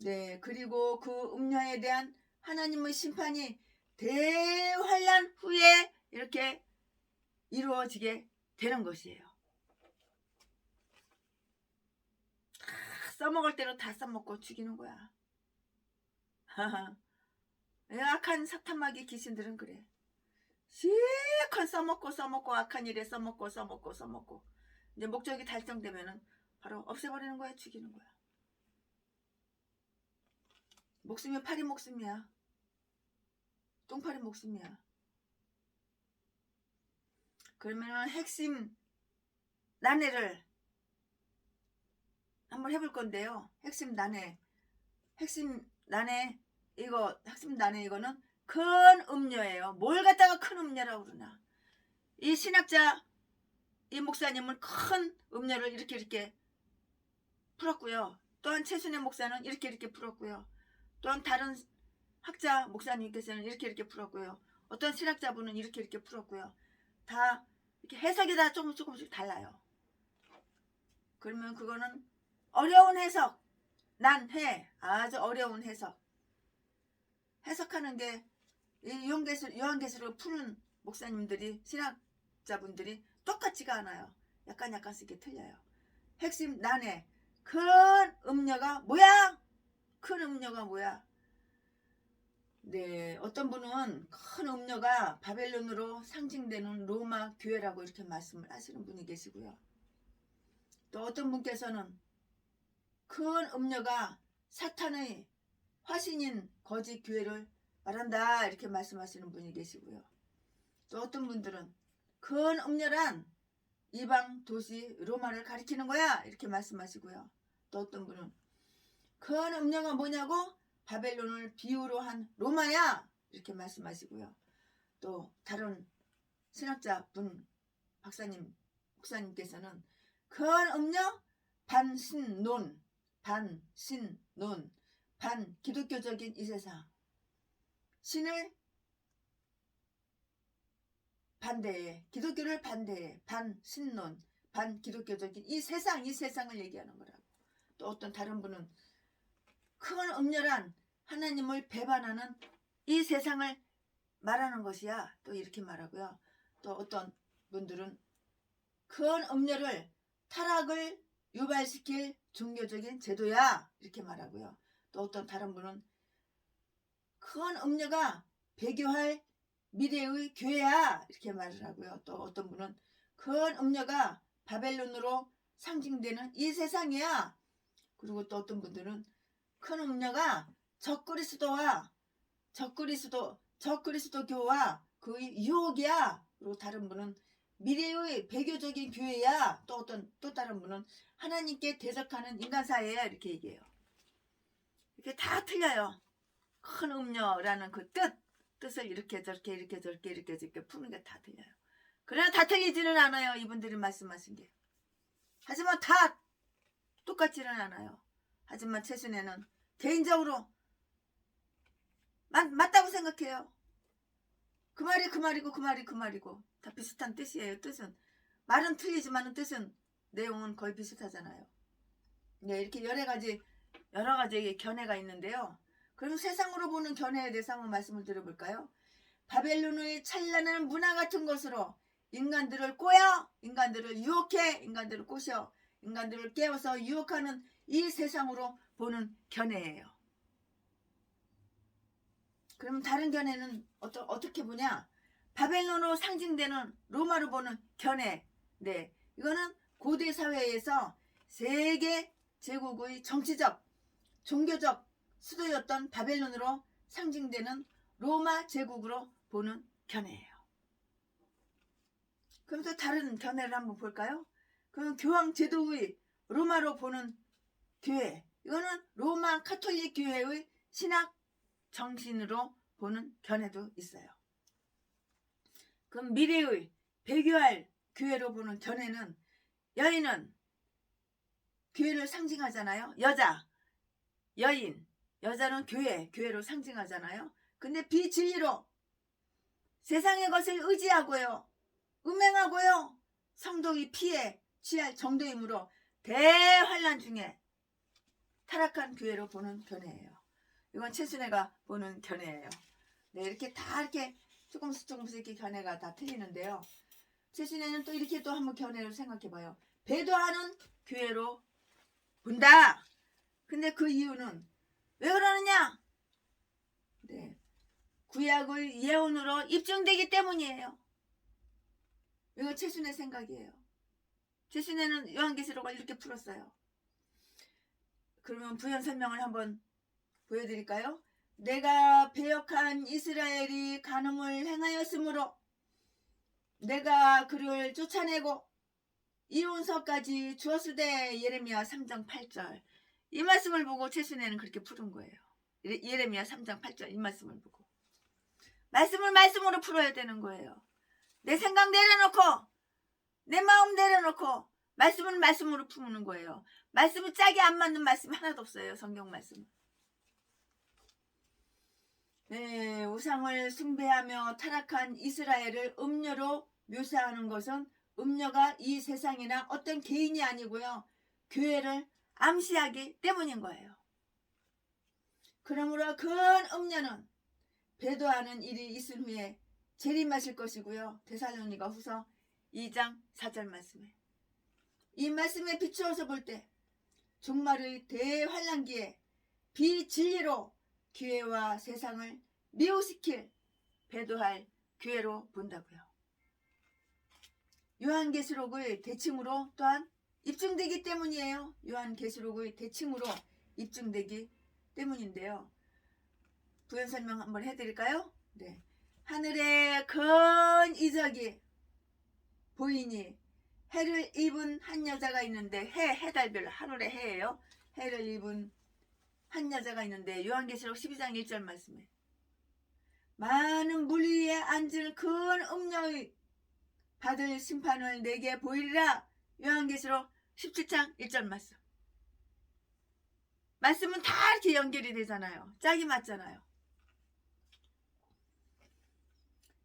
네, 그리고 그 음료에 대한 하나님의 심판이 대환란 후에 이렇게 이루어지게 되는 것이에요. 써먹을 대로 다 써먹고 죽이는 거야. 악한 사탄마귀 귀신들은 그래. 실컷 써먹고 악한 일에 써먹고 이제 목적이 달성되면은 바로 없애버리는 거야. 죽이는 거야. 목숨이 파리 목숨이야. 똥파리 목숨이야. 그러면 핵심 난해를 한번 해볼 건데요. 핵심 난해 이거는 큰 음료예요. 뭘 갖다가 큰 음료라고 그러나. 이 신학자 이 목사님은 큰 음료를 이렇게 풀었고요. 또한 최순애 목사는 이렇게 풀었고요. 또한 다른 학자 목사님께서는 이렇게 풀었고요. 어떤 신학자분은 이렇게 풀었고요. 다 이렇게 해석이 다 조금씩 달라요. 그러면 그거는 어려운 해석, 아주 어려운 해석하는 게 요한계시록을 푸는 목사님들이 신학자분들이 똑같지가 않아요. 약간씩 이렇게 틀려요. 핵심 난해 큰 음료가 뭐야? 네, 어떤 분은 큰 음료가 바벨론으로 상징되는 로마 교회라고 이렇게 말씀을 하시는 분이 계시고요. 또 어떤 분께서는 큰 음료가 사탄의 화신인 거짓 교회를 말한다 이렇게 말씀하시는 분이 계시고요. 또 어떤 분들은 큰 음료란 이방 도시 로마를 가리키는 거야 이렇게 말씀하시고요. 또 어떤 분은 큰 음료가 뭐냐고 바벨론을 비유로 한 로마야 이렇게 말씀하시고요. 또 다른 신학자분 목사님께서는 큰 음료 반신론 반기독교적인 이 세상 신을 반대해 기독교를 반대해 반신론 반기독교적인 이 세상을 얘기하는 거라고. 또 어떤 다른 분은 큰 음료란 하나님을 배반하는 이 세상을 말하는 것이야 또 이렇게 말하고요. 또 어떤 분들은 큰 음료를 타락을 유발시킬 종교적인 제도야 이렇게 말하고요. 또 어떤 다른 분은 큰 음녀가 배교할 미래의 교회야 이렇게 말을 하고요. 또 어떤 분은 큰 음녀가 바벨론으로 상징되는 이 세상이야. 그리고 또 어떤 분들은 큰 음녀가 적그리스도교와 그의 유혹이야. 그리고 다른 분은 미래의 배교적인 교회야. 또 다른 분은 하나님께 대적하는 인간사회야 이렇게 얘기해요. 이게 다 틀려요. 큰 음녀라는 그 뜻을 이렇게 저렇게 푸는 게 다 틀려요. 그러나 다 틀리지는 않아요. 이분들이 말씀하신 게. 하지만 다 똑같지는 않아요. 하지만 최순애는 개인적으로 맞다고 생각해요. 그 말이 그 말이고 다 비슷한 뜻이에요. 뜻은 말은 틀리지만 뜻은 내용은 거의 비슷하잖아요. 네, 이렇게 여러 가지 견해가 있는데요. 그럼 세상으로 보는 견해에 대해서 한번 말씀을 드려볼까요? 바벨론의 찬란한 문화 같은 것으로 인간들을 꼬여, 인간들을 유혹해, 인간들을 꼬셔, 인간들을 깨워서 유혹하는 이 세상으로 보는 견해예요. 그럼 다른 견해는 어떻게 보냐? 바벨론으로 상징되는 로마로 보는 견해. 네, 이거는 고대 사회에서 세계 제국의 정치적, 종교적 수도였던 바벨론으로 상징되는 로마 제국으로 보는 견해예요. 그럼 또 다른 견해를 한번 볼까요? 그럼 교황 제도의 로마로 보는 교회. 이거는 로마 카톨릭 교회의 신학 정신으로 보는 견해도 있어요. 그럼 미래의 배교할 교회로 보는 견해는 여인은 교회를 상징하잖아요. 여인, 여자는 교회로 상징하잖아요. 근데 비진리로 세상의 것을 의지하고요. 음행하고요. 성도의 피해 취할 정도이므로 대환란 중에 타락한 교회로 보는 견해예요. 이건 최순애가 보는 견해예요. 네, 이렇게 다 이렇게 조금씩 이렇게 견해가 다 틀리는데요. 최순애는 또 이렇게 또 한번 견해를 생각해봐요. 배도하는 교회로 본다. 근데 그 이유는 왜 그러느냐? 네, 구약의 예언으로 입증되기 때문이에요. 이거 최순애 생각이에요. 최순애는 요한계시록을 이렇게 풀었어요. 그러면 부연 설명을 한번 보여드릴까요? 내가 배역한 이스라엘이 간음을 행하였으므로 내가 그를 쫓아내고 이혼서까지 주었으되 예레미야 3장 8절. 이 말씀을 보고 최순애는 그렇게 푸른 거예요. 예레미야 3장 8절 이 말씀을 보고. 말씀으로 풀어야 되는 거예요. 내 생각 내려놓고 내 마음 내려놓고 말씀으로 푸는 거예요. 말씀은 짝이 안 맞는 말씀이 하나도 없어요. 성경 말씀은. 네, 우상을 숭배하며 타락한 이스라엘을 음녀로 묘사하는 것은 음녀가 이 세상이나 어떤 개인이 아니고요. 교회를 암시하기 때문인 거예요. 그러므로 큰 음녀는 배도하는 일이 있은 후에 재림하실 것이고요. 데살로니가 후서 2장 4절 말씀에 이 말씀에 비추어서 볼 때 종말의 대환란기에 비진리로 교회와 세상을 미혹시킬 배도할 교회로 본다고요. 요한계시록의 대칭으로 또한 입증되기 때문이에요. 요한계시록의 대칭으로 입증되기 때문인데요. 부연 설명 한번 해드릴까요? 네. 하늘에 큰 이적이 보이니 해를 입은 한 여자가 있는데 해달별 하늘의 해예요. 해를 입은 한 여자가 있는데 요한계시록 12장 1절 말씀에 많은 물 위에 앉은 큰 음녀의 받을 심판을 내게 보이리라. 요한계시록 17장 1절 말씀. 말씀은 다 이렇게 연결이 되잖아요. 짝이 맞잖아요.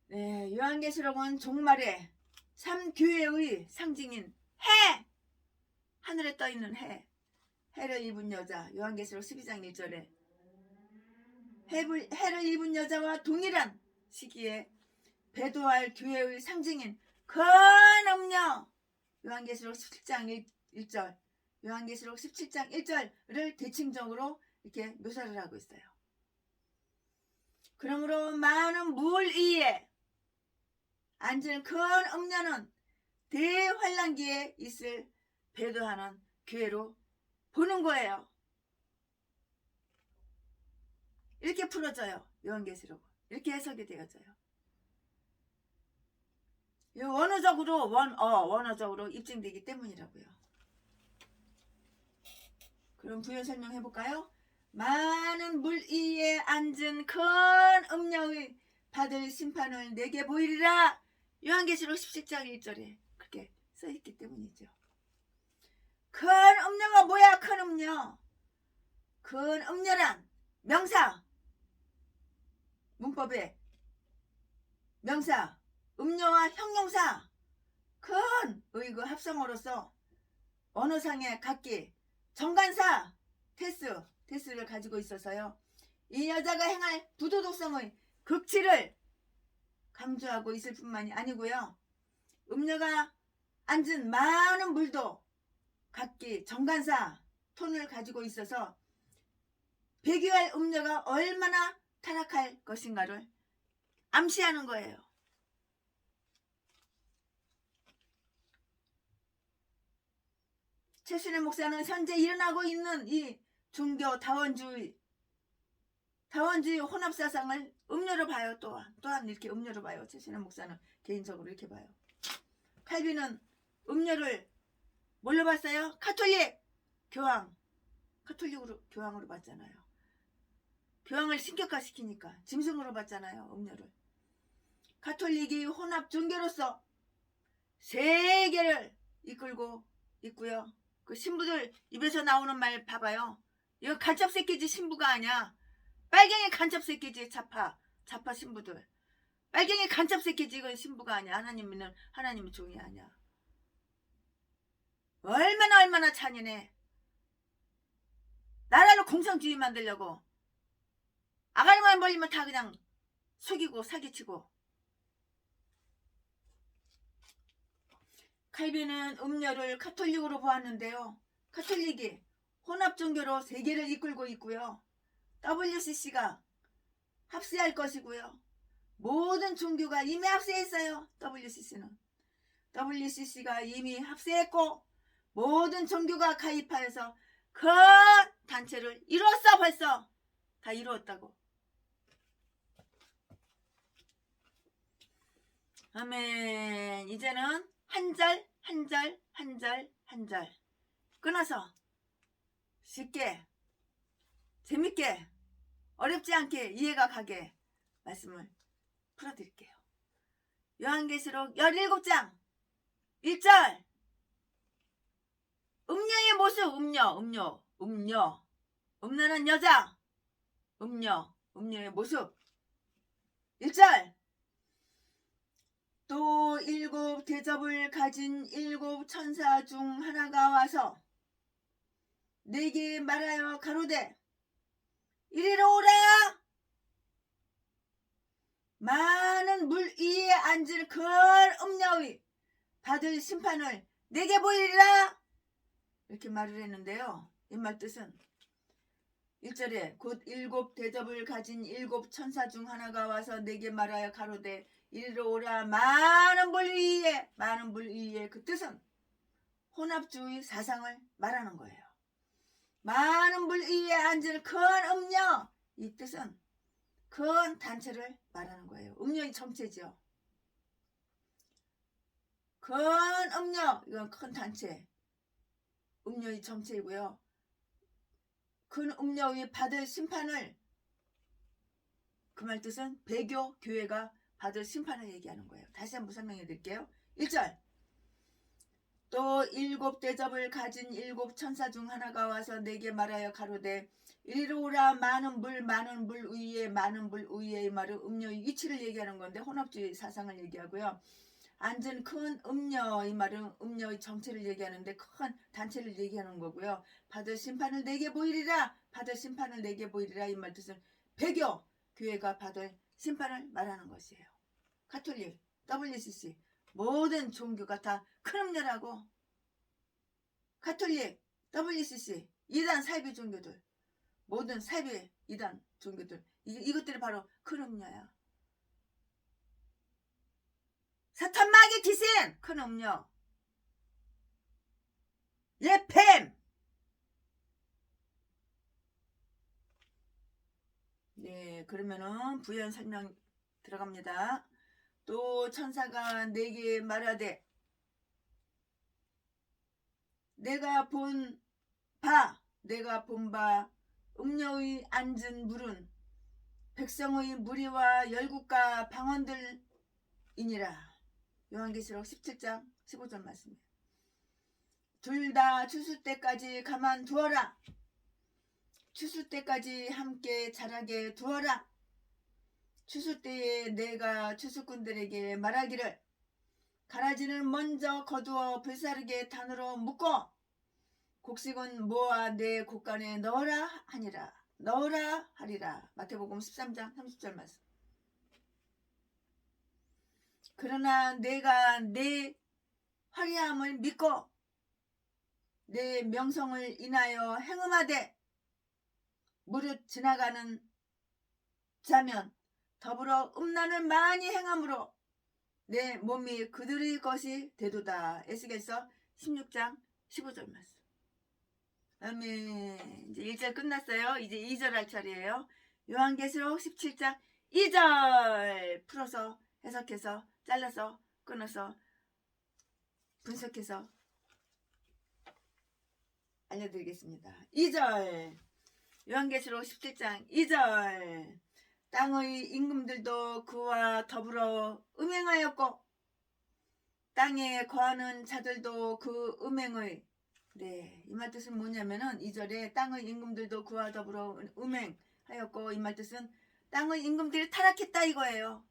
네, 요한계시록은 종말의 3교회의 상징인 해! 하늘에 떠있는 해를 입은 여자. 요한계시록 12장 1절에 해를 입은 여자와 동일한 시기에 배도할 교회의 상징인 큰 음녀. 요한계시록 17장 1절 요한계시록 17장 1절을 대칭적으로 이렇게 묘사를 하고 있어요. 그러므로 많은 물 위에 앉은 큰 음녀는 대환란기에 있을 배도하는 교회로 보는 거예요. 이렇게 풀어져요. 요한계시록 이렇게 해석이 되어져요. 원어적으로 입증되기 때문이라고요. 그럼 부연 설명해 볼까요? 많은 물 위에 앉은 큰 음녀의 받을 심판을 내게 보이리라. 요한계시록 17장 1절에 그렇게 써있기 때문이죠. 큰 음녀가 뭐야? 큰 음녀. 큰 음녀란 명사, 문법에 명사, 음녀와 형용사, 큰의 그 합성어로서 언어상의 각기, 정관사, 테스를 가지고 있어서요. 이 여자가 행할 부도덕성의 극치를 강조하고 있을 뿐만이 아니고요. 음녀가 앉은 많은 물도 각기 정관사, 톤을 가지고 있어서 배교할 음녀가 얼마나 타락할 것인가를 암시하는 거예요. 최순애 목사는 현재 일어나고 있는 이 종교 다원주의 혼합사상을 음료로 봐요. 또한 이렇게 음료로 봐요. 최순애 목사는 개인적으로 이렇게 봐요. 칼빈은 음료를 뭘로 봤어요? 카톨릭 교황으로 봤잖아요. 교황을 신격화시키니까 짐승으로 봤잖아요. 음료를. 가톨릭이 혼합 종교로서 세계를 이끌고 있고요. 그 신부들 입에서 나오는 말 봐봐요. 이거 간첩 새끼지 신부가 아니야. 빨갱이 간첩 새끼지. 자파 신부들. 빨갱이 간첩 새끼지. 이건 신부가 아니야. 하나님의 종이 아니야. 얼마나 잔인해. 나라를 공산주의 만들려고 아가리만 벌리면 다 그냥 속이고 사기치고. 칼빈은 음료를 가톨릭으로 보았는데요. 가톨릭이 혼합종교로 세계를 이끌고 있고요. WCC가 합세할 것이고요. 모든 종교가 이미 합세했어요. WCC가 이미 합세했고 모든 종교가 가입하여서 큰 단체를 이뤘어. 벌써 다 이루었다고. 아멘. 이제는 한 절 끊어서 쉽게 재밌게 어렵지 않게 이해가 가게 말씀을 풀어드릴게요. 요한계시록 17장 1절 음녀의 모습. 음녀는 여자. 음녀의 모습. 1절 또 7 대접을 가진 7 천사 중 하나가 와서 내게 말하여 가로되 이리로 오라. 많은 물 위에 앉을 큰 음녀의 받을 심판을 내게 보이리라. 이렇게 말을 했는데요. 이 말 뜻은 1절에 곧 7 대접을 가진 7 천사 중 하나가 와서 내게 말하여 가로되 이리로 오라. 많은 물 위에 그 뜻은 혼합주의 사상을 말하는 거예요. 많은 물 위에 앉을 큰 음녀, 이 뜻은 큰 단체를 말하는 거예요. 음녀의 정체죠. 큰 음녀, 이건 큰 단체, 음녀의 정체이고요. 큰 음녀의 받을 심판을, 그 말 뜻은 배교 교회가 받을 심판을 얘기하는 거예요. 다시 한번 설명해 드릴게요. 1절 또 7 대접을 가진 7 천사 중 하나가 와서 내게 말하여 가로되 이리로 오라. 많은 물 위에 이 말은 음녀의 위치를 얘기하는 건데 혼합주의 사상을 얘기하고요. 앉은 큰 음녀, 이 말은 음녀의 정체를 얘기하는데 큰 단체를 얘기하는 거고요. 받을 심판을 내게 보이리라. 이 말 뜻은 배교 교회가 받을 심판을 말하는 것이에요. 가톨릭, WCC 모든 종교가 다 큰 음녀라고. 가톨릭 WCC 이단 사이비 종교들, 모든 사이비 이단 종교들, 이것들이 바로 큰 음녀야. 사탄 마귀 귀신 큰 음녀. 예팸. 네, 그러면은 부연 설명 들어갑니다. 또 천사가 내게 말하되 내가 본 바 음녀의 앉은 물은 백성의 무리와 열국과 방언들이니라. 요한계시록 17장 15절 말씀이에요. 둘 다 추수 때까지 가만 두어라. 추수 때까지 함께 자라게 두어라. 추수 때에 내가 추수꾼들에게 말하기를 가라지를 먼저 거두어 불사르게 단으로 묶어 곡식은 모아 내 곡간에 넣어라 하니라. 넣어라 하리라. 마태복음 13장 30절 말씀. 그러나 내가 내 화려함을 믿고 내 명성을 인하여 행음하되 무릇 지나가는 자면 더불어 음란을 많이 행함으로 내 몸이 그들의 것이 되도다. 에스겔서 16장 15절 말씀. 아멘. 이제 1절 끝났어요. 이제 2절 할 차례예요. 요한계시록 17장 2절 풀어서 해석해서 잘라서 끊어서 분석해서 알려드리겠습니다. 2절 요한계시록 17장 2절 땅의 임금들도 그와 더불어 음행하였고 땅에 거하는 자들도 그 음행의 이 말 뜻은 뭐냐면은 2절에 땅의 임금들도 그와 더불어 음행하였고 이 말 뜻은 땅의 임금들이 타락했다 이거예요.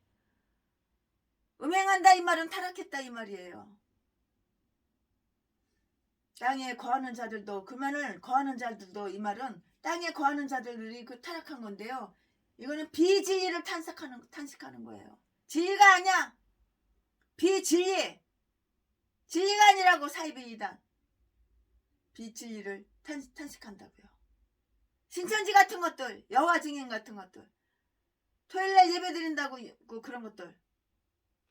음행한다 이 말은 타락했다 이 말이에요. 땅에 거하는 자들도 그만을 거하는 자들도 이 말은 땅에 거하는 자들이 그 타락한 건데요. 이거는 비진리를 탄식하는 거예요. 진리가 아니야. 비진리. 진리가 아니라고 사이비 이단. 비진리를 탄식한다고요. 신천지 같은 것들, 여호와 증인 같은 것들, 토요일날 예배 드린다고 그런 것들,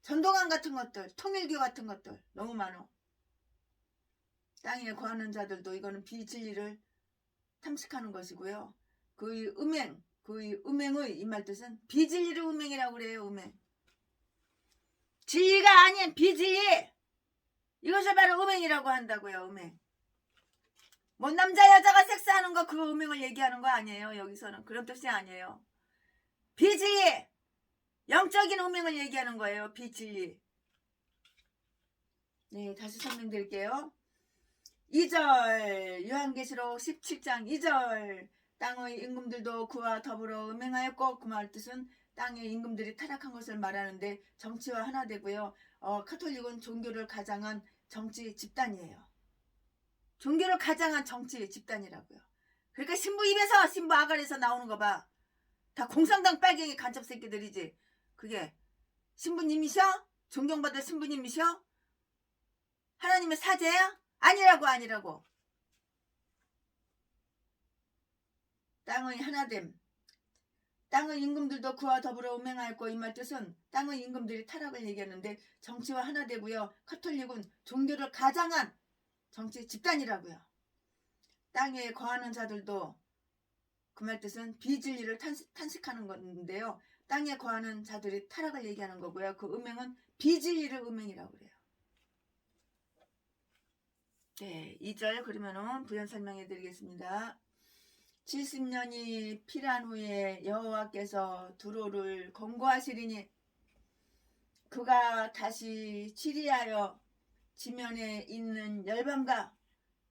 전도관 같은 것들, 통일교 같은 것들 너무 많어. 땅에 거하는 자들도 이거는 비진리를 탐식하는 것이고요. 그 음행의 이 말 뜻은 비진리를 음행이라고 그래요. 음행. 진리가 아닌 비진리. 이것을 바로 음행이라고 한다고요. 음행. 뭐 남자 여자가 섹스하는 거 그거 음행을 얘기하는 거 아니에요. 여기서는 그런 뜻이 아니에요. 비진리. 영적인 음행을 얘기하는 거예요. 비진리. 네, 다시 설명드릴게요. 2절 요한계시록 17장 2절 땅의 임금들도 그와 더불어 음행하였고 그 말 뜻은 땅의 임금들이 타락한 것을 말하는데 정치와 하나 되고요. 카톨릭은 종교를 가장한 정치 집단이에요. 종교를 가장한 정치 집단이라고요. 그러니까 신부 입에서 신부 아가리에서 나오는 거 봐. 다 공산당 빨갱이 간첩 새끼들이지. 그게 신부님이셔? 존경받을 신부님이셔? 하나님의 사제야? 아니라고. 땅의 하나됨. 땅의 임금들도 그와 더불어 음행하였고 이 말 뜻은 땅의 임금들이 타락을 얘기하는데 정치와 하나 되고요. 카톨릭은 종교를 가장한 정치 집단이라고요. 땅에 거하는 자들도 그 말 뜻은 비진리를 탄식하는 건데요. 땅에 거하는 자들이 타락을 얘기하는 거고요. 그 음행은 비진리를 음행이라고 그래요. 네, 2절 그러면은 부연 설명해 드리겠습니다. 70년이 필요한 후에 여호와께서 두로를 권고하시리니 그가 다시 치리하여 지면에 있는 열방과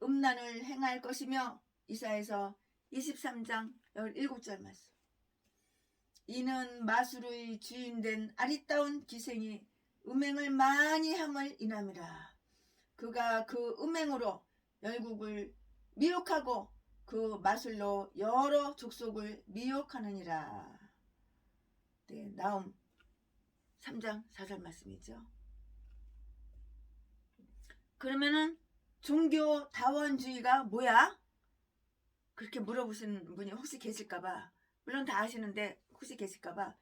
음란을 행할 것이며 이사야서 23장 17절 말씀. 이는 마술의 주인된 아리따운 기생이 음행을 많이 함을 인함이라. 그가 그 음행으로 열국을 미혹하고 그 마술로 여러 족속을 미혹하느니라. 네, 나움 3장 4절 말씀이죠. 그러면은 종교 다원주의가 뭐야? 그렇게 물어보시는 분이 혹시 계실까봐, 물론 다 아시는데 혹시 계실까봐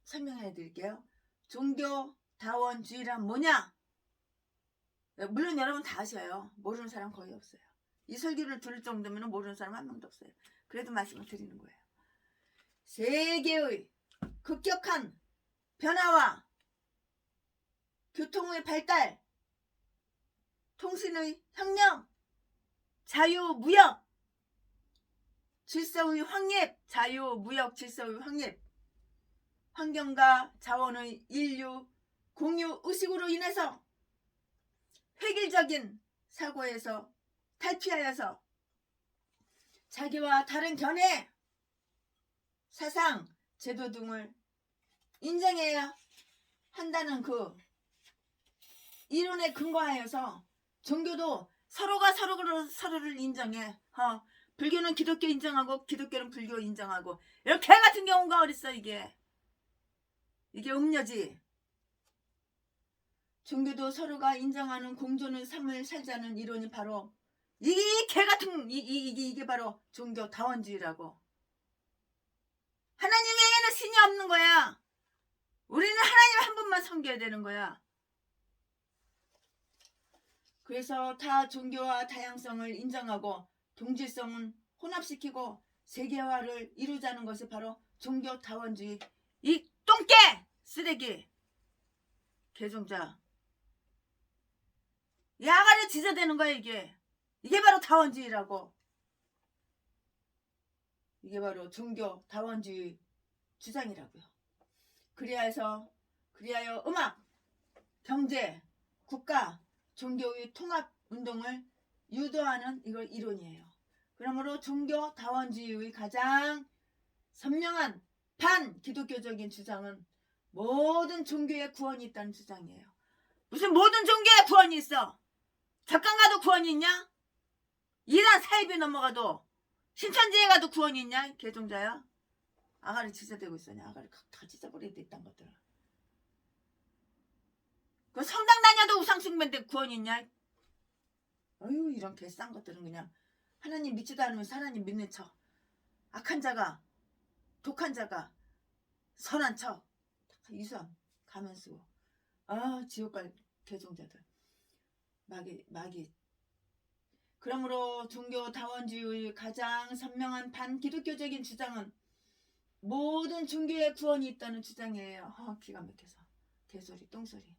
설명해 드릴게요. 종교 다원주의란 뭐냐? 물론 여러분 다 아셔요. 모르는 사람 거의 없어요. 이 설교를 들을 정도면 모르는 사람 한 명도 없어요. 그래도 말씀을 드리는 거예요. 세계의 급격한 변화와 교통의 발달, 통신의 혁명, 자유무역, 질서의 확립, 자유무역 질서의 확립, 환경과 자원의 인류 공유 의식으로 인해서 획일적인 사고에서 탈피하여서 자기와 다른 견해, 사상, 제도 등을 인정해야 한다는 그 이론에 근거하여서 종교도 서로가 서로를 인정해. 불교는 기독교 인정하고 기독교는 불교 인정하고, 이렇게 같은 경우가 어딨어. 이게 음녀지. 종교도 서로가 인정하는 공존의 삶을 살자는 이론이 바로 이 개같은 이게 바로 종교 다원주의라고. 하나님 외에는 신이 없는 거야. 우리는 하나님 한 분만 섬겨야 되는 거야. 그래서 타 종교와 다양성을 인정하고 동질성은 혼합시키고 세계화를 이루자는 것이 바로 종교 다원주의. 이 똥개 쓰레기 개종자 야가를 지저대는 거야. 이게 바로 다원주의라고. 이게 바로 종교 다원주의 주장이라고요. 그리하여 음악, 경제, 국가, 종교의 통합 운동을 유도하는 이걸 이론이에요. 그러므로 종교 다원주의의 가장 선명한 반기독교적인 주장은 모든 종교에 구원이 있다는 주장이에요. 무슨 모든 종교에 구원이 있어? 잠깐 가도 구원이 있냐? 이란 사입이 넘어가도, 신천지에 가도 구원이 있냐? 개종자야? 아가리 지저대고 있어냐? 아가리 다 찢어버려야 돼. 있단 것들. 그 성당 다녀도 우상숭배인데 구원이 있냐? 어휴, 이런 개싼 것들은 그냥 하나님 믿지도 않으면서 하나님 믿는 척, 악한 자가, 독한 자가, 선한 척, 이수함 가면 쓰고, 지옥 갈 개종자들 마귀. 그러므로 종교 다원주의의 가장 선명한 반기독교적인 주장은 모든 종교에 구원이 있다는 주장이에요. 기가 막혀서 개소리 똥소리.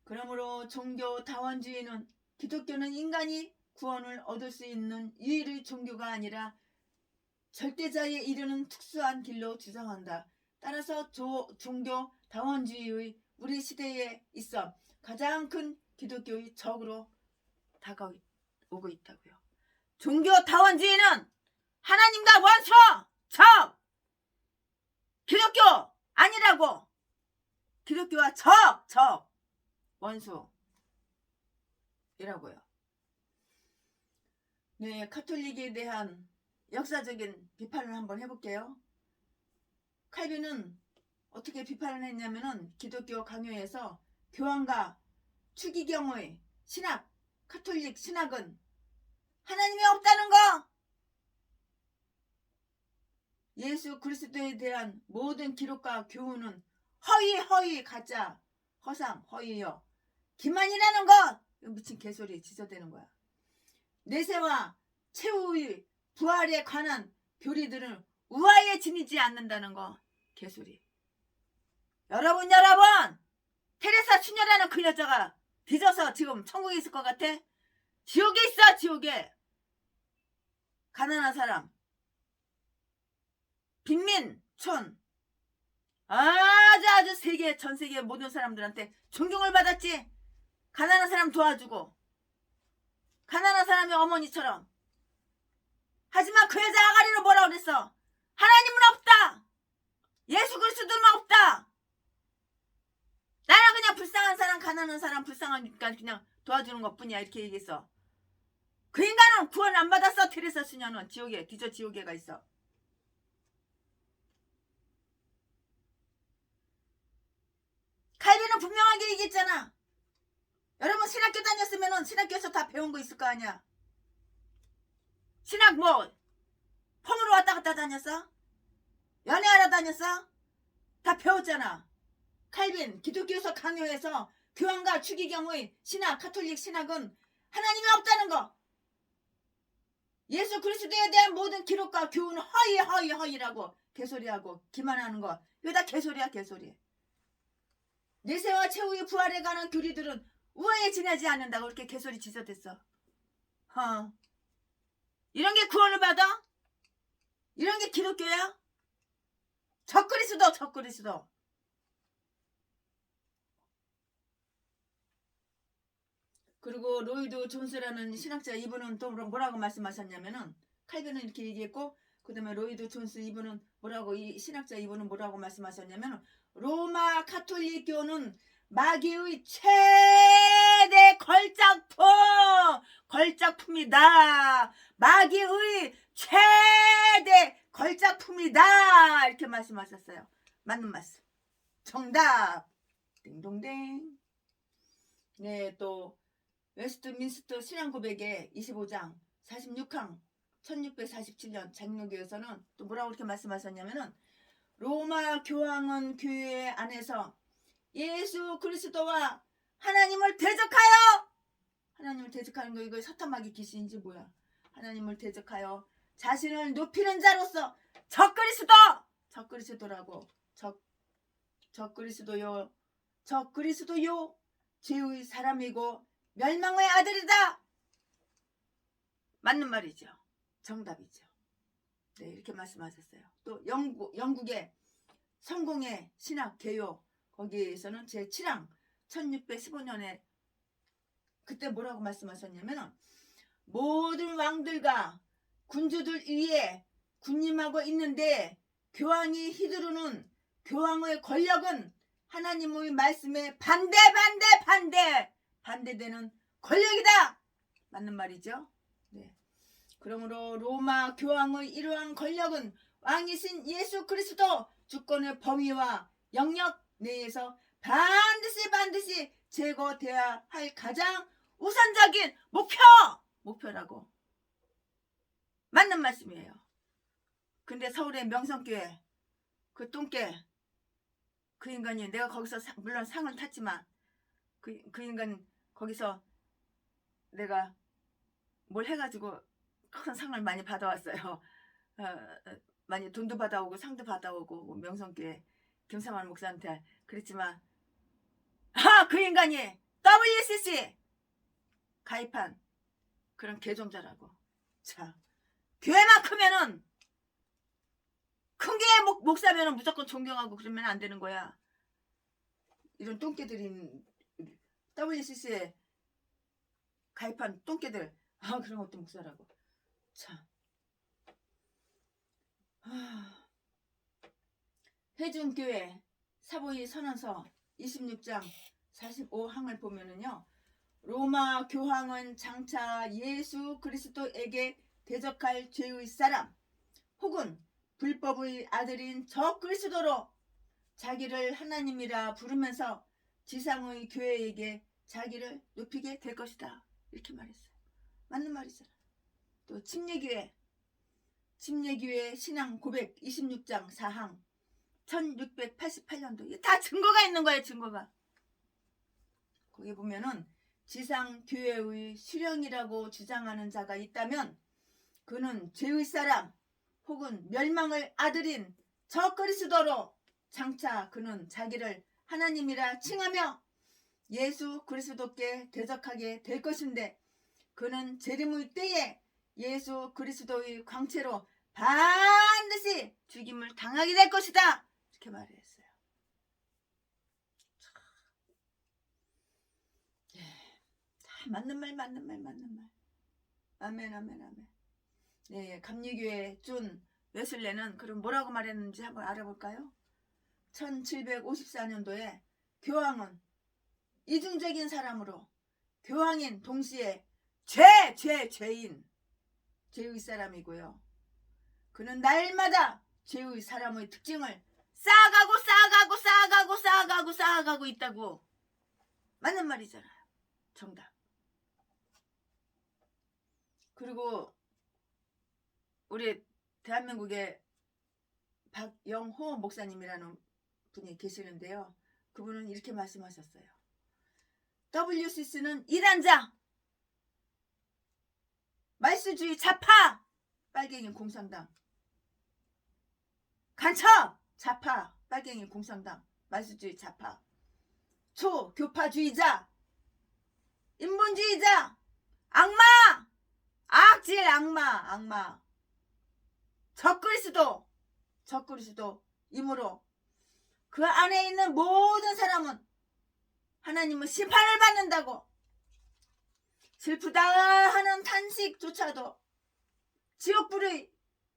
그러므로 종교 다원주의는 기독교는 인간이 구원을 얻을 수 있는 유일의 종교가 아니라 절대자에 이르는 특수한 길로 주장한다. 따라서 종교 다원주의의 우리 시대에 있어 가장 큰 기독교의 적으로 다가오고 있다고요. 종교 다원주의는 하나님과 원수, 적, 기독교 아니라고. 기독교와 적, 원수이라고요. 네, 카톨릭에 대한 역사적인 비판을 한번 해볼게요. 칼빈은 어떻게 비판을 했냐면은 기독교 강요에서 교황과 추기경의 신학, 카톨릭 신학은 하나님이 없다는 거, 예수 그리스도에 대한 모든 기록과 교훈은 허위 가짜 허상 허위요 기만이라는 것. 미친 개소리 지저대는 거야. 내세와 최후의 부활에 관한 교리들은 우아에 지니지 않는다는 거. 개소리. 여러분 테레사 수녀라는 그 여자가 뒤져서 지금 천국에 있을 것 같아? 지옥에 있어. 지옥에. 가난한 사람, 빈민촌, 아주 전 세계 모든 사람들한테 존경을 받았지. 가난한 사람 도와주고, 가난한 사람의 어머니처럼. 하지만 그 여자 아가리로 뭐라 그랬어? 하나님은 없다. 예수 그리스도는 없다. 나는 그냥 불쌍한 사람, 가난한 사람, 불쌍하니까 그냥 도와주는 것뿐이야. 이렇게 얘기했어. 그 인간은 구원 안 받았어. 테레사 수녀는 지옥에, 뒤져 지옥에가 있어. 칼빈은 분명하게 얘기했잖아. 여러분 신학교 다녔으면은 신학교에서 다 배운 거 있을 거 아니야. 신학 뭐 펌으로 왔다 갔다 다녔어? 연애하러 다녔어? 다 배웠잖아. 칼빈 기독교에서 강요해서 교황과 추기경의 신학 카톨릭 신학은 하나님이 없다는 거, 예수 그리스도에 대한 모든 기록과 교훈은 허위라고 개소리하고 기만하는 거, 이거 다 개소리야 개소리. 내세와 최후의 부활에 관한 교리들은 우아에 지나지 않는다고 그렇게 개소리 지저댔어. 이런 게 구원을 받아? 이런 게 기독교야? 적그리스도. 그리고 로이드 존스라는 신학자, 이분은 또 뭐라고 말씀하셨냐면은, 칼빈은 이렇게 얘기했고, 그 다음에 로이드 존스 이분은 뭐라고, 이 신학자 이분은 뭐라고 말씀하셨냐면, 로마 카톨릭교는 마귀의 최대 걸작품이다. 마귀의 최대 걸작품이다. 이렇게 말씀하셨어요. 맞는 말씀. 정답. 띵동댕. 네, 또 웨스트민스터 신앙고백의 25장 46항 1647년 장로교에서는 또 뭐라고 이렇게 말씀하셨냐면은, 로마 교황은 교회 안에서 예수 그리스도와 하나님을 대적하여, 하나님을 대적하는 거 이거 사탄마귀 귀신인지 뭐야, 하나님을 대적하여 자신을 높이는 자로서 적그리스도라고, 적그리스도요 죄의 사람이고 멸망의 아들이다. 맞는 말이죠. 정답이죠. 네, 이렇게 말씀하셨어요. 또 영국의 성공의 신학 개요, 거기에서는 제7항 1615년에 그때 뭐라고 말씀하셨냐면, 모든 왕들과 군주들 위에 군림하고 있는데 교황이 휘두르는 교황의 권력은 하나님의 말씀에 반대되는 권력이다. 맞는 말이죠. 네. 그러므로 로마 교황의 이러한 권력은 왕이신 예수 그리스도 주권의 범위와 영역 내에서 반드시 제거되어야 할 가장 우선적인 목표라고. 맞는 말씀이에요. 근데 서울의 명성교회 그 똥개, 그 인간이, 내가 거기서 물론 상을 탔지만 그 인간 거기서 내가 뭘 해가지고 큰 상을 많이 받아왔어요. 많이 돈도 받아오고 상도 받아오고, 명성교회 김상환 목사한테 그랬지만, 그 인간이 WCC 가입한 그런 개종자라고. 자, 교회만 크면은, 큰 게 목사면은 무조건 존경하고 그러면 안 되는 거야. 이런 똥개들인 WCC에 가입한 똥개들, 그런 것도 목사라고. 참. 회중교회 사보이 선언서 26장 45항을 보면은요, 로마 교황은 장차 예수 그리스도에게 대적할 죄의 사람 혹은 불법의 아들인 적그리스도로 자기를 하나님이라 부르면서 지상의 교회에게 자기를 높이게 될 것이다. 이렇게 말했어요. 맞는 말이잖아. 또 침례교회 신앙 고백 26장 4항 1688년도, 다 증거가 있는 거예요. 증거가. 거기 보면은 지상 교회의 수령이라고 주장하는 자가 있다면 그는 죄의 사람 혹은 멸망의 아들인 적그리스도로 장차 그는 자기를 하나님이라 칭하며 예수 그리스도께 대적하게 될 것인데, 그는 재림의 때에 예수 그리스도의 광채로 반드시 죽임을 당하게 될 것이다. 이렇게 말했어요. 다 맞는 말. 아멘. 네, 감리교회 준 웨슬레는 그럼 뭐라고 말했는지 한번 알아볼까요? 1754년도에 교황은 이중적인 사람으로, 교황인 동시에 죄의 사람이고요. 그는 날마다 죄의 사람의 특징을 쌓아가고 있다고. 맞는 말이잖아요. 정답. 그리고 우리 대한민국에 박영호 목사님이라는 분이 계시는데요. 그분은 이렇게 말씀하셨어요. WCC는 일한자, 말수주의 좌파, 빨갱이 공산당, 간첩, 좌파, 빨갱이 공산당, 말수주의 좌파, 초교파주의자, 인본주의자, 악마, 악질 악마, 적그리스도 이므로 그 안에 있는 모든 사람은 하나님은 심판을 받는다고. 슬프다 하는 탄식조차도 지옥불의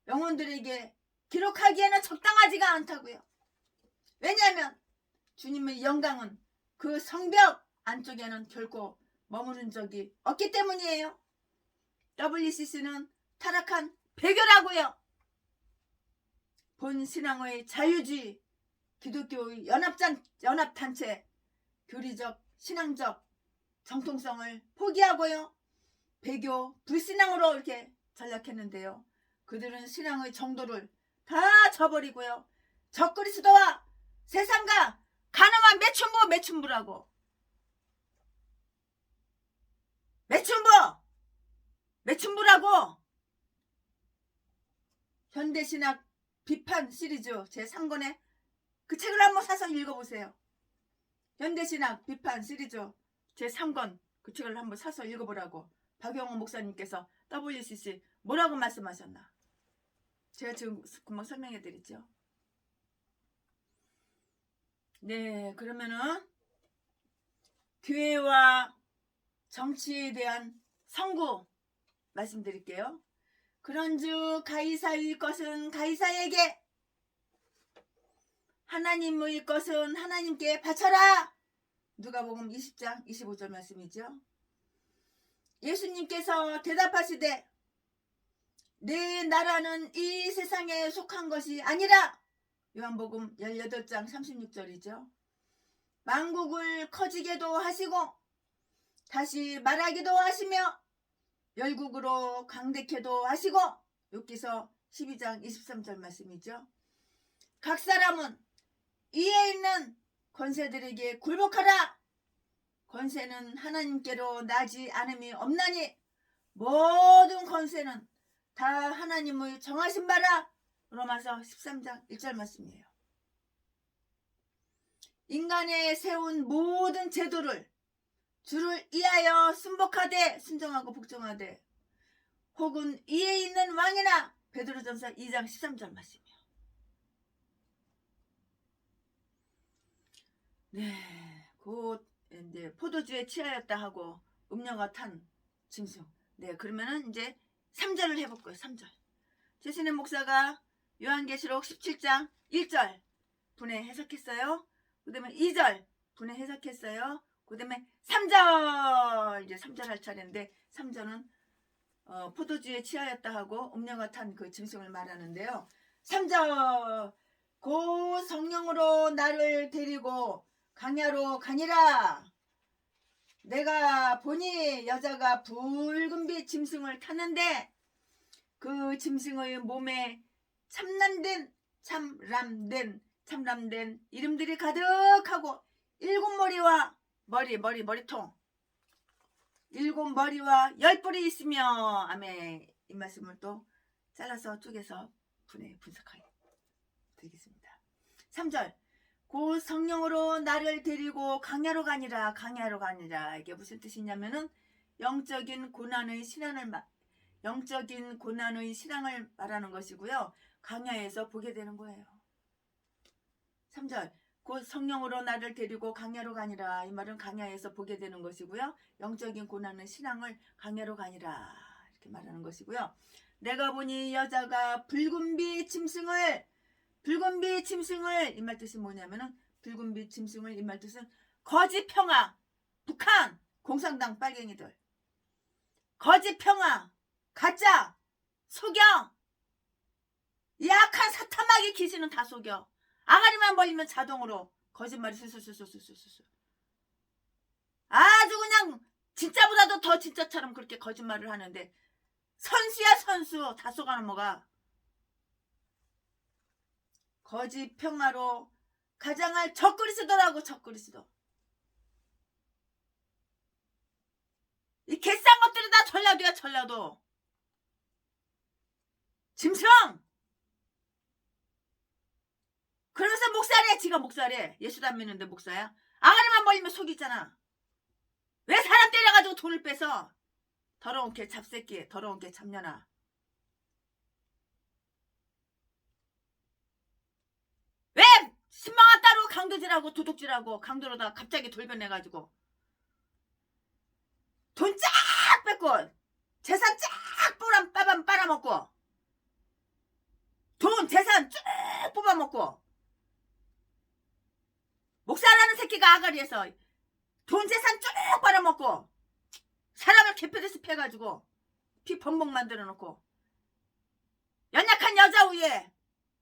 영혼들에게 기록하기에는 적당하지가 않다고요. 왜냐하면 주님의 영광은 그 성벽 안쪽에는 결코 머무른 적이 없기 때문이에요. WCC는 타락한 배교라고요. 본 신앙의 자유주의, 기독교의 연합단체, 교리적, 신앙적 정통성을 포기하고요. 배교, 불신앙으로 이렇게 전락했는데요. 그들은 신앙의 정도를 다 저버리고요. 적그리스도와 세상과 가늠한 매춘부라고. 매춘부라고. 현대신학 비판 시리즈 제3권에 그 책을 한번 사서 읽어보세요. 현대신학 비판 시리즈 제3권 그 책을 한번 사서 읽어보라고 박영호 목사님께서 WCC 뭐라고 말씀하셨나. 제가 지금 금방 설명해 드리죠. 네, 그러면은 교회와 정치에 대한 선구 말씀드릴게요. 그런즉 가이사의 것은 가이사에게, 하나님의 것은 하나님께 바쳐라. 누가복음 20장 25절 말씀이죠. 예수님께서 대답하시되 내 나라는 이 세상에 속한 것이 아니라, 요한복음 18장 36절이죠. 만국을 커지게도 하시고 다시 말하기도 하시며 열국으로 강대케도 하시고, 욥기서 12장 23절 말씀이죠. 각 사람은 이에 있는 권세들에게 굴복하라. 권세는 하나님께로 나지 않음이 없나니 모든 권세는 다 하나님의 정하신 바라. 로마서 13장 1절 말씀이에요. 인간에 세운 모든 제도를 주를 이하여 순복하되, 순종하고 복종하되, 혹은 이에 있는 왕이나, 베드로전서 2장 13절 말씀이에요. 네, 곧 이제 포도주에 취하였다 하고 음료가 탄 짐승. 네, 그러면은 이제 3절을 해볼 거예요. 3절. 최신의 목사가 요한계시록 17장 1절 분해 해석했어요. 그 다음에 2절 분해 해석했어요. 그 다음에 3절, 이제 3절 할 차례인데, 3절은 포도주에 취하였다 하고 음료가 탄 그 짐승을 말하는데요. 3절, 고 성령으로 나를 데리고 강야로 가니라. 내가 보니 여자가 붉은빛 짐승을 탔는데 그 짐승의 몸에 참람된 이름들이 가득하고 7머리와 머리통 7머리와 10뿔이 있으며. 아멘. 이 말씀을 또 잘라서 쪼개서 분석하게 되겠습니다. 3절, 곧 성령으로 나를 데리고 강야로 가니라. 이게 무슨 뜻이냐면은 영적인 고난의 신앙을 말하는 것이고요. 강야에서 보게 되는 거예요. 3절, 곧 성령으로 나를 데리고 강야로 가니라. 이 말은 강야에서 보게 되는 것이고요. 영적인 고난의 신앙을 강야로 가니라 이렇게 말하는 것이고요. 내가 보니 여자가 붉은빛 짐승을, 이 말 뜻이 뭐냐면은, 붉은빛 짐승을, 이 말 뜻은 거짓 평화, 북한 공산당 빨갱이들, 거짓 평화, 가짜, 속여, 약한 사탄마귀 귀신은 다 속여. 아가리만 벌리면 자동으로 거짓말이 수수수수수수수. 아주 그냥 진짜보다도 더 진짜처럼 그렇게 거짓말을 하는데 선수야 선수. 다 속아넘어가. 거짓 평화로 가장할 적그리스도라고. 적그리스도. 이 개싼 것들이 다 전라도야. 전라도. 짐승. 그러면서 목사래. 지가 목사래. 예수도 안 믿는데 목사야. 아가리만 벌리면 속이잖아. 왜 사람 때려가지고 돈을 뺏어. 더러운 개 잡새끼. 더러운 개 잡년아. 왜 신방아 따로 강도질하고 도둑질하고 강도로다가 갑자기 돌변해가지고 돈 쫙 뺏고 재산 쫙 빨아먹고 돈 재산 쭉 뽑아먹고 목사라는 새끼가 아가리에서 돈 재산 쭉 빨아먹고 사람을 개패듯이 패가지고 피 범벅 만들어놓고 연약한 여자 위에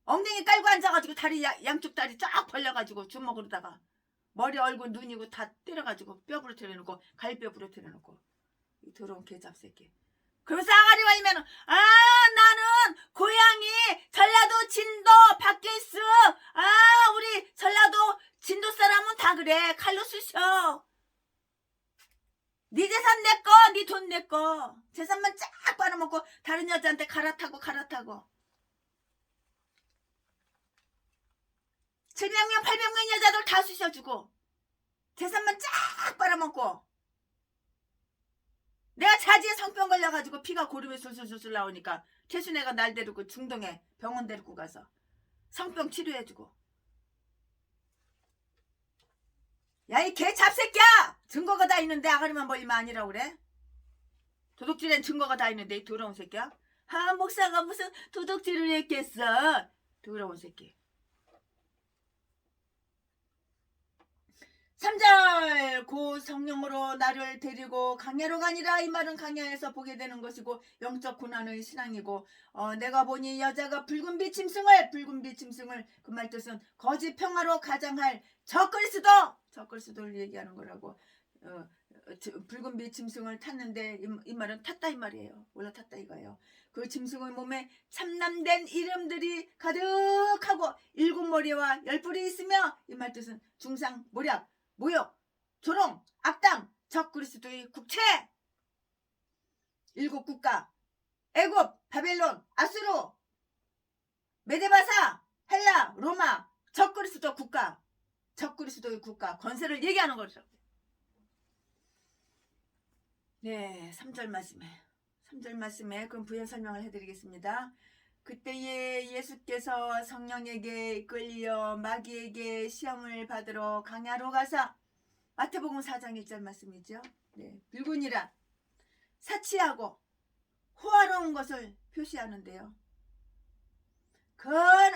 엉덩이 깔고 앉아가지고 다리 양쪽 다리 쫙 벌려가지고 주먹으로다가 머리 얼굴 눈이고 다 때려가지고 뼈 부러뜨려놓고 갈뼈 부러뜨려놓고 이 더러운 개잡새끼. 그러면서 아가리 와이면은 나는 고향이 전라도 진도 박게스. 우리 전라도 진도 사람은 다 그래. 칼로 쑤셔. 네 재산 내꺼. 네 돈 내꺼. 재산만 쫙 빨아먹고 다른 여자한테 갈아타고 700명 800명 여자들 다 쑤셔주고 재산만 쫙 빨아먹고 내가 자지에 성병 걸려가지고 피가 고름에 술술술술 나오니까 태순애가 날 데리고 중동에 병원 데리고 가서 성병 치료해주고. 야, 이 개 잡새끼야. 증거가 다 있는데 아가리만 벌리면 아니라고 그래? 도둑질엔 증거가 다 있는데 이 더러운 새끼야. 목사가 무슨 도둑질을 했겠어. 더러운 새끼. 3절 고 성령으로 나를 데리고 강야로 가니라. 이 말은 강야에서 보게 되는 것이고 영적 고난의 신앙이고 내가 보니 여자가 붉은 빛 짐승을 그 말 뜻은 거짓 평화로 가장할 적그리스도를 얘기하는 거라고. 붉은 빛 짐승을 탔는데 이 말은 탔다 이 말이에요. 올라탔다 이거예요. 그 짐승의 몸에 참남된 이름들이 가득하고 7머리와 10뿔이 있으며 이 말 뜻은 중상 모략 모욕, 조롱, 악당, 적그리스도의 국체. 7 국가 애굽, 바벨론, 아수르, 메데바사, 헬라, 로마. 적그리스도 국가. 적그리스도의 국가 권세를 얘기하는 거죠. 네, 3절 말씀에 그럼 부연 설명을 해드리겠습니다. 그때에 예수께서 성령에게 이끌려 마귀에게 시험을 받으러 강야로 가사. 마태복음 4장 1절 말씀이죠. 네, 불군이란 사치하고 호화로운 것을 표시하는데요. 큰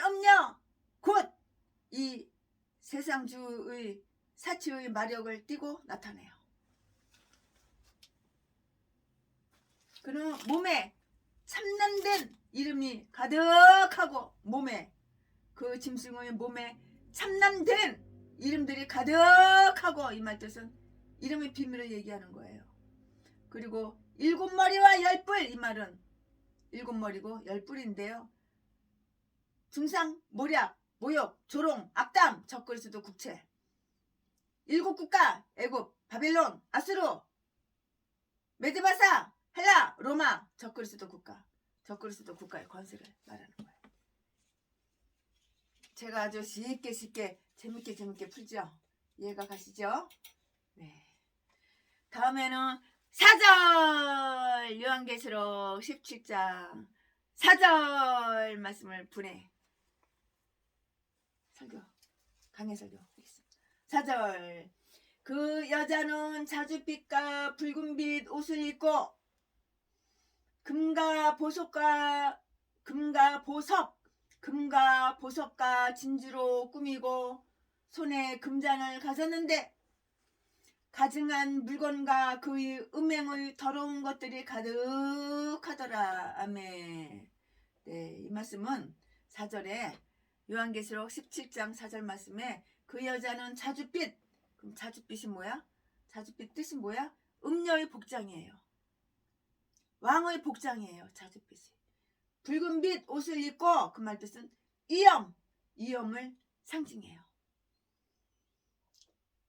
음녀 곧 이 세상주의 사치의 마력을 띠고 나타내요. 그는 몸에 참남된 이름이 가득하고 몸에 그 짐승의 몸에 참남된 이름들이 가득하고 이 말 뜻은 이름의 비밀을 얘기하는 거예요. 그리고 7머리와 10뿔 이 말은 7머리고 10뿔인데요. 중상, 모략, 모욕, 조롱, 악담, 적그리스도 국체. 7 국가 애굽, 바벨론, 아수르, 메데바사, 헬라, 로마. 적그리스도 국가의 권세를 말하는 거예요. 제가 아주 쉽게 재밌게 풀죠. 이해가 가시죠? 네. 다음에는 4절 요한계시록 17장 4절 말씀을 분해 강해 설교하겠습니다. 4절 그 여자는 자줏빛과 붉은빛 옷을 입고 금과 보석과 진주로 꾸미고 손에 금잔을 가졌는데 가증한 물건과 그의 음행의 더러운 것들이 가득하더라. 아멘. 네, 이 말씀은 4절에 요한계시록 17장 4절 말씀에 그 여자는 자줏빛. 그럼 자줏빛이 뭐야? 자줏빛 뜻이 뭐야? 음녀의 복장이에요. 왕의 복장이에요. 자줏빛이. 붉은빛 옷을 입고 그 말 뜻은 위엄을 상징해요.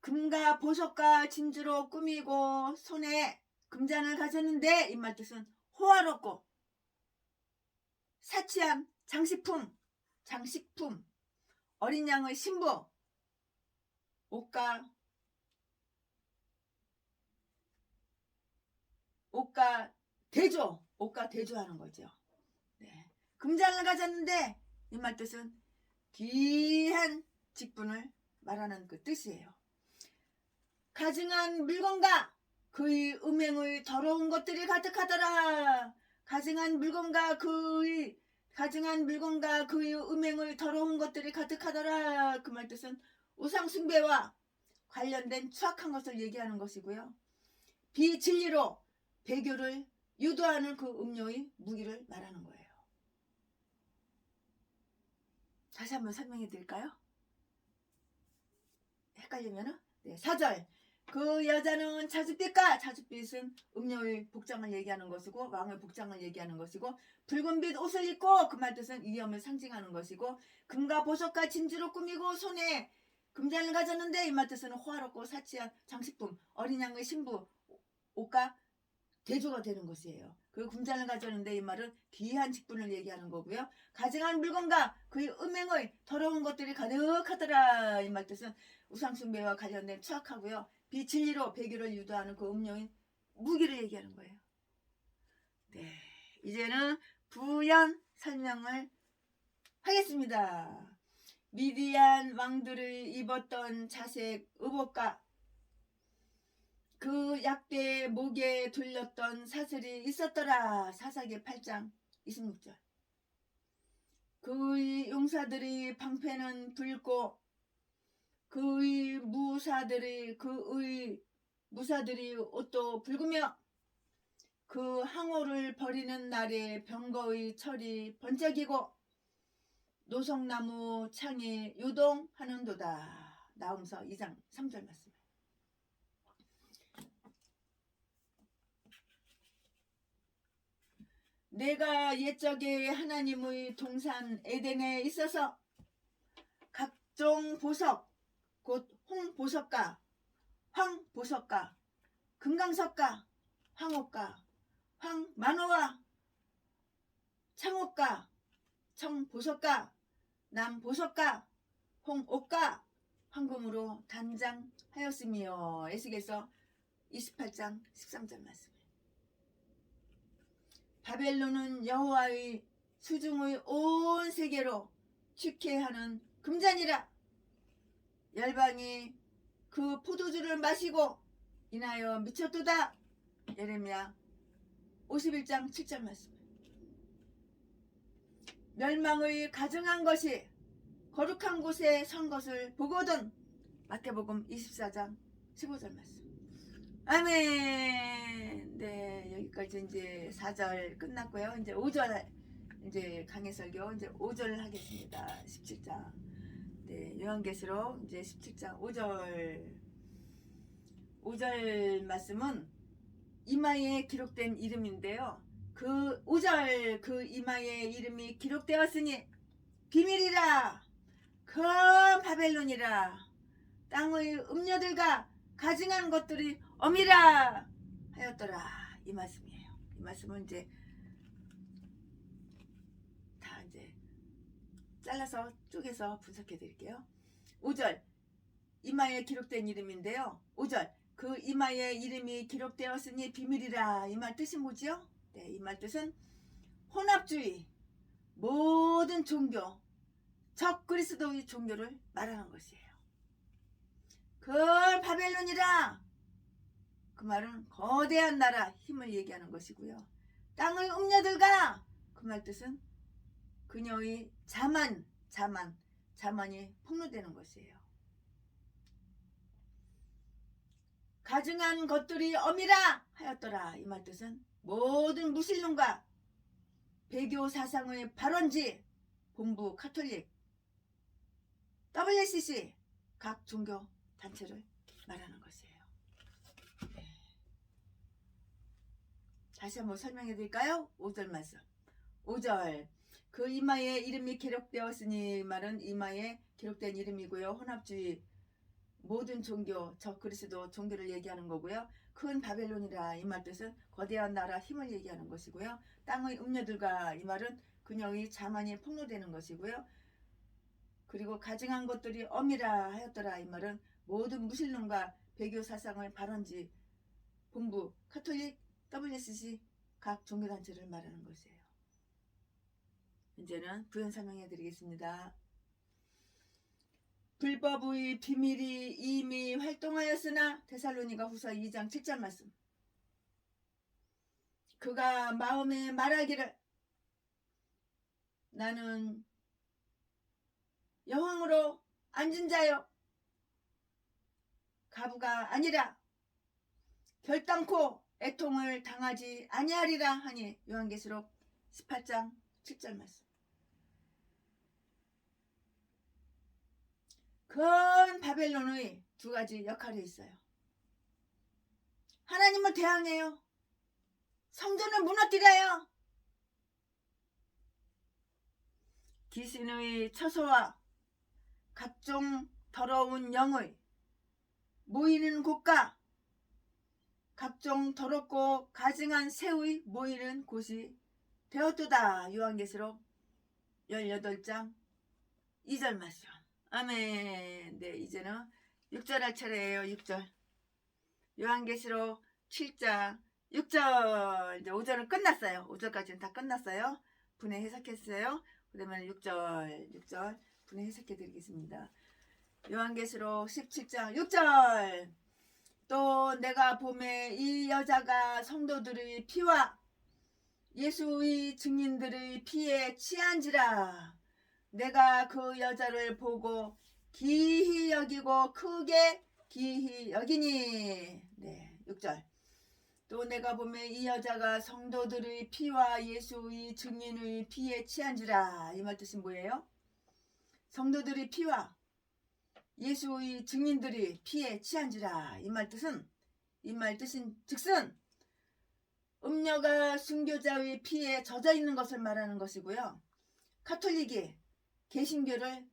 금과 보석과 진주로 꾸미고 손에 금잔을 가졌는데 이 말 뜻은 호화롭고 사치한 장식품, 어린 양의 신부, 옷가 대조하는 거죠. 네. 금잔을 가졌는데 이 말 뜻은 귀한 직분을 말하는 그 뜻이에요. 가증한 물건과 그의 음행의 더러운 것들이 가득하더라. 가증한 물건과 그의 음행의 더러운 것들이 가득하더라. 그 말 뜻은 우상 숭배와 관련된 추악한 것을 얘기하는 것이고요. 비진리로 배교를 유도하는 그 음료의 무기를 말하는 거예요. 다시 한번 설명해 드릴까요? 헷갈리면은 4절. 그 여자는 자줏빛은 음료의 복장을 얘기하는 것이고 왕의 복장을 얘기하는 것이고 붉은빛 옷을 입고 그 말 뜻은 위엄을 상징하는 것이고 금과 보석과 진주로 꾸미고 손에 금잔을 가졌는데 이 말 뜻은 호화롭고 사치한 장식품, 어린 양의 신부, 옷과 대조가 되는 것이에요. 그 금잔을 가졌는데 이 말은 귀한 직분을 얘기하는 거고요. 가증한 물건과 그의 음행의 더러운 것들이 가득하더라. 이 말 뜻은 우상숭배와 관련된 추악하고요. 비진리로 배교를 유도하는 그 음료인 무기를 얘기하는 거예요. 네, 이제는 부연 설명을 하겠습니다. 미디안 왕들이 입었던 자색 의복과 그 약대의 목에 둘렸던 사슬이 있었더라. 사사기 8장 26절. 그의 용사들이 방패는 붉고 그의 무사들이 옷도 붉으며 그 항오를 버리는 날에 병거의 철이 번쩍이고 노성나무 창이 요동하는도다. 나훔서 2장 3절 말씀. 내가 옛적에 하나님의 동산 에덴에 있어서 각종 보석 곧 홍보석과 황보석과 금강석과 황옥과 황만호와 창옥과 청보석과 남보석과 홍옥과 황금으로 단장하였으며. 에스겔서 28장 13절 말씀. 바벨론은 여호와의 수중의 온 세계로 축회하는 금잔이라. 열방이 그 포도주를 마시고 인하여 미쳤도다. 예레미야 51장 7절 말씀. 멸망의 가증한 것이 거룩한 곳에 선 것을 보거든. 마태복음 24장 15절 말씀. 아멘. 네, 여기까지 이제 4절 끝났고요. 이제 5절 이제 강해설교 이제 5절 하겠습니다. 17장. 네, 요한계시록 이제 17장 5절 말씀은 이마에 기록된 이름인데요. 그 5절 그 이마에 이름이 기록되었으니 비밀이라 큰 바벨론이라 땅의 음녀들과 가증한 것들이 엄이라 하였더라. 이 말씀이에요. 이 말씀은 이제 다 이제 잘라서 쪼개서 분석해 드릴게요. 5절 이마에 기록된 이름인데요. 5절 그 이마에 이름이 기록되었으니 비밀이라. 이 말 뜻이 뭐지요? 네, 이 말 뜻은 혼합주의, 모든 종교, 적 그리스도의 종교를 말하는 것이에요. 그 바벨론이라. 그 말은 거대한 나라 힘을 얘기하는 것이고요. 땅의 음녀들과 그 말 뜻은 그녀의 자만이 폭로되는 것이에요. 가증한 것들이 엄이라 하였더라. 이 말 뜻은 모든 무슬림과 배교 사상의 발원지 본부 카톨릭 WCC 각 종교 단체를 말하는 것이에요. 다시 한번 설명해 드릴까요? 5절 말씀. 5절. 그 이마에 이름이 기록되었으니, 말은 이마에 기록된 이름이고요. 혼합주의, 모든 종교, 저 그리스도 종교를 얘기하는 거고요. 큰 바벨론이라 이 말 뜻은 거대한 나라 힘을 얘기하는 것이고요. 땅의 음녀들과 이 말은 그녀의 자만이 폭로되는 것이고요. 그리고 가증한 것들이 엄이라 하였더라 이 말은 모든 무신론과 배교 사상의 발원지, 본부, 카톨릭, WCC 각 종교단체를 말하는 것이에요. 이제는 부연 설명해 드리겠습니다. 불법의 비밀이 이미 활동하였으나, 데살로니가 후서 2장 7절 말씀. 그가 마음에 말하기를 나는 여왕으로 앉은 자요 가부가 아니라 결단코 애통을 당하지 아니하리라 하니, 요한계시록 18장 7절 말씀. 큰 바벨론의 두 가지 역할이 있어요. 하나님을 대항해요. 성전을 무너뜨려요. 귀신의 처소와 각종 더러운 영의 모이는 곳과 각종 더럽고 가증한 새의 모이는 곳이 되었도다. 요한계시록 18장 2절 말씀. 아멘. 네, 이제는 6절 할 차례예요. 6절. 요한계시록 7장 6절. 이제 5절은 끝났어요. 5절까지는 다 끝났어요. 분해 해석했어요. 그러면 6절 분해 해석해 드리겠습니다. 요한계시록 17장 6절. 또 내가 보매 이 여자가 성도들의 피와 예수의 증인들의 피에 취한지라. 내가 그 여자를 보고 기히 여기고 크게 기히 여기니. 네, 6절. 또 내가 보매 이 여자가 성도들의 피와 예수의 증인의 피에 취한지라. 이 말 뜻은 뭐예요? 성도들의 피와 예수의 증인들이 피에 취한지라. 이 말 뜻은 즉슨 음녀가 순교자의 피에 젖어 있는 것을 말하는 것이고요. 카톨릭이 개신교를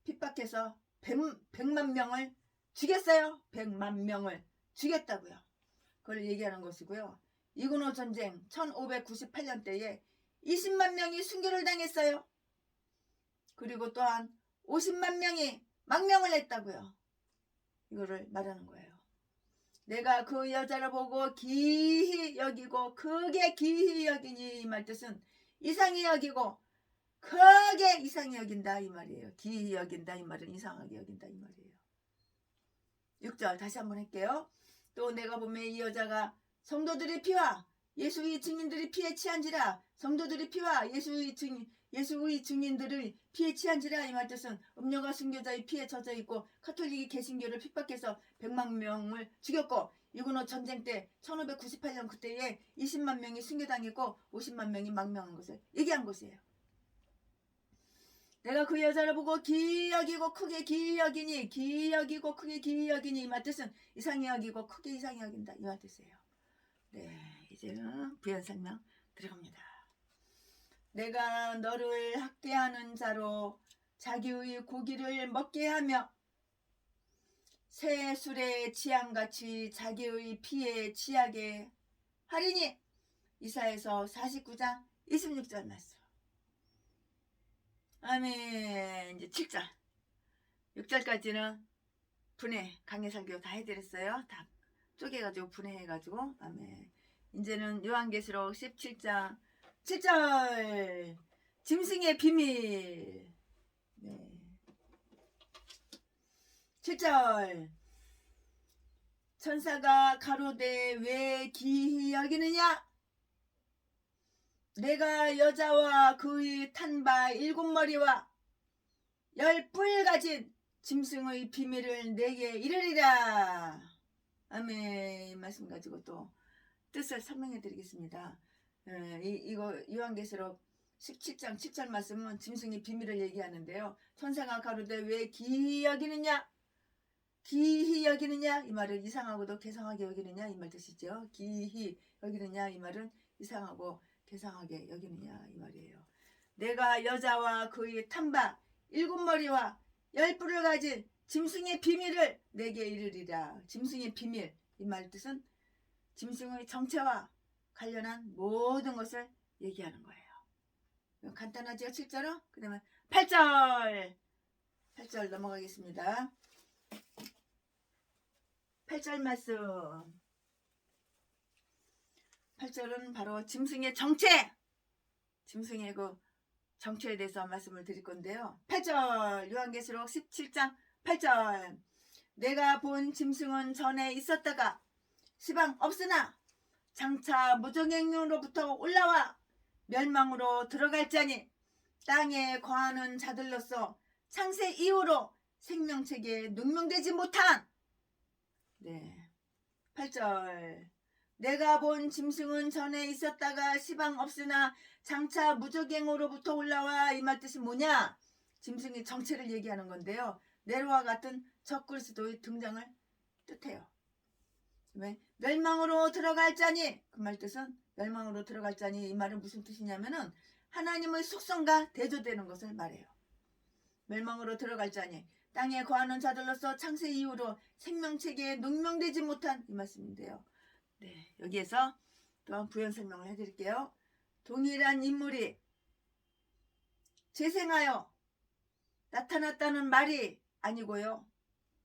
핍박해서 100만 명을 죽였어요. 100만 명을 죽였다고요. 그걸 얘기하는 것이고요. 이근호 전쟁 1598년대에 20만 명이 순교를 당했어요. 그리고 또한 50만 명이 망명을 했다고요. 이거를 말하는 거예요. 내가 그 여자를 보고 기히 여기고 크게 기히 여기니. 이 말 뜻은 이상히 여기고 크게 이상히 여긴다 이 말이에요. 기히 여긴다 이 말은 이상하게 여긴다 이 말이에요. 6절 다시 한번 할게요. 또 내가 보면 이 여자가 성도들의 피와 예수의 증인들의 피에 취한지라. 성도들의 피와 예수의 증인들의 피에 취한지라. 이 말 뜻은 음녀가 순교자의 피에 젖어 있고 카톨릭이 개신교를 핍박해서 100만 명을 죽였고, 이근호 전쟁 때 1598년 그때에 20만 명이 순교당했고 50만 명이 망명한 것을 얘기한 것이에요. 내가 그 여자를 보고 기이 여기고 크게 기이 여기니. 기이 여기고 크게 기이 여기니. 이 말 뜻은 이상히 여기고 크게 이상히 여긴다 이 말 뜻이에요. 네, 이제는 부연 설명 들어갑니다. 내가 너를 학대하는 자로 자기의 고기를 먹게 하며 새 술에 취함같이 자기의 피에 취하게 하리니. 이사야서 49장 26절 말씀. 아멘. 이제 7절 6절까지는 분해 강해설교 다 해드렸어요. 다 쪼개가지고 분해해가지고. 아멘. 이제는 요한계시록 17장 7절 짐승의 비밀. 네. 7절 천사가 가로되 왜 기히 여기느냐. 내가 여자와 그의 탄 바 7머리와 10뿔 가진 짐승의 비밀을 내게 이르리라. 아멘. 이 말씀 가지고 또 뜻을 설명해 드리겠습니다. 이거 요한계시록 17장 7절 말씀은 짐승의 비밀을 얘기하는데요. 천사가 가로되 왜 기이 여기느냐. 기히 여기느냐 이 말은 이상하고도 괴상하게 여기느냐 이 말 뜻이죠. 기히 여기느냐 이 말은 이상하고 괴상하게 여기느냐 이 말이에요. 내가 여자와 그의 탐바 7머리와 10뿔을 가진 짐승의 비밀을 내게 이르리라. 짐승의 비밀 이 말 뜻은 짐승의 정체와 관련한 모든 것을 얘기하는 거예요. 간단하죠? 7절은? 그 다음에 8절 8절 넘어가겠습니다. 8절 말씀 8절은 바로 짐승의 정체 짐승의 그 정체에 대해서 말씀을 드릴 건데요. 8절 요한계시록 17장 8절 내가 본 짐승은 전에 있었다가 시방 없으나 장차 무정행으로부터 올라와 멸망으로 들어갈 자니 땅에 거하는 자들로서 창세 이후로 생명책에 능명되지 못한 8절 내가 본 짐승은 전에 있었다가 시방 없으나 장차 무적행으로부터 올라와 이 말 뜻이 뭐냐? 짐승의 정체를 얘기하는 건데요. 네로와 같은 적그리스도의 등장을 뜻해요. 멸망으로 들어갈 자니 그 말 뜻은 멸망으로 들어갈 자니 이 말은 무슨 뜻이냐면은 하나님의 속성과 대조되는 것을 말해요. 멸망으로 들어갈 자니 땅에 거하는 자들로서 창세 이후로 생명체계에 능명되지 못한 이 말씀인데요. 여기에서 또 부연 설명을 해드릴게요. 동일한 인물이 재생하여 나타났다는 말이 아니고요.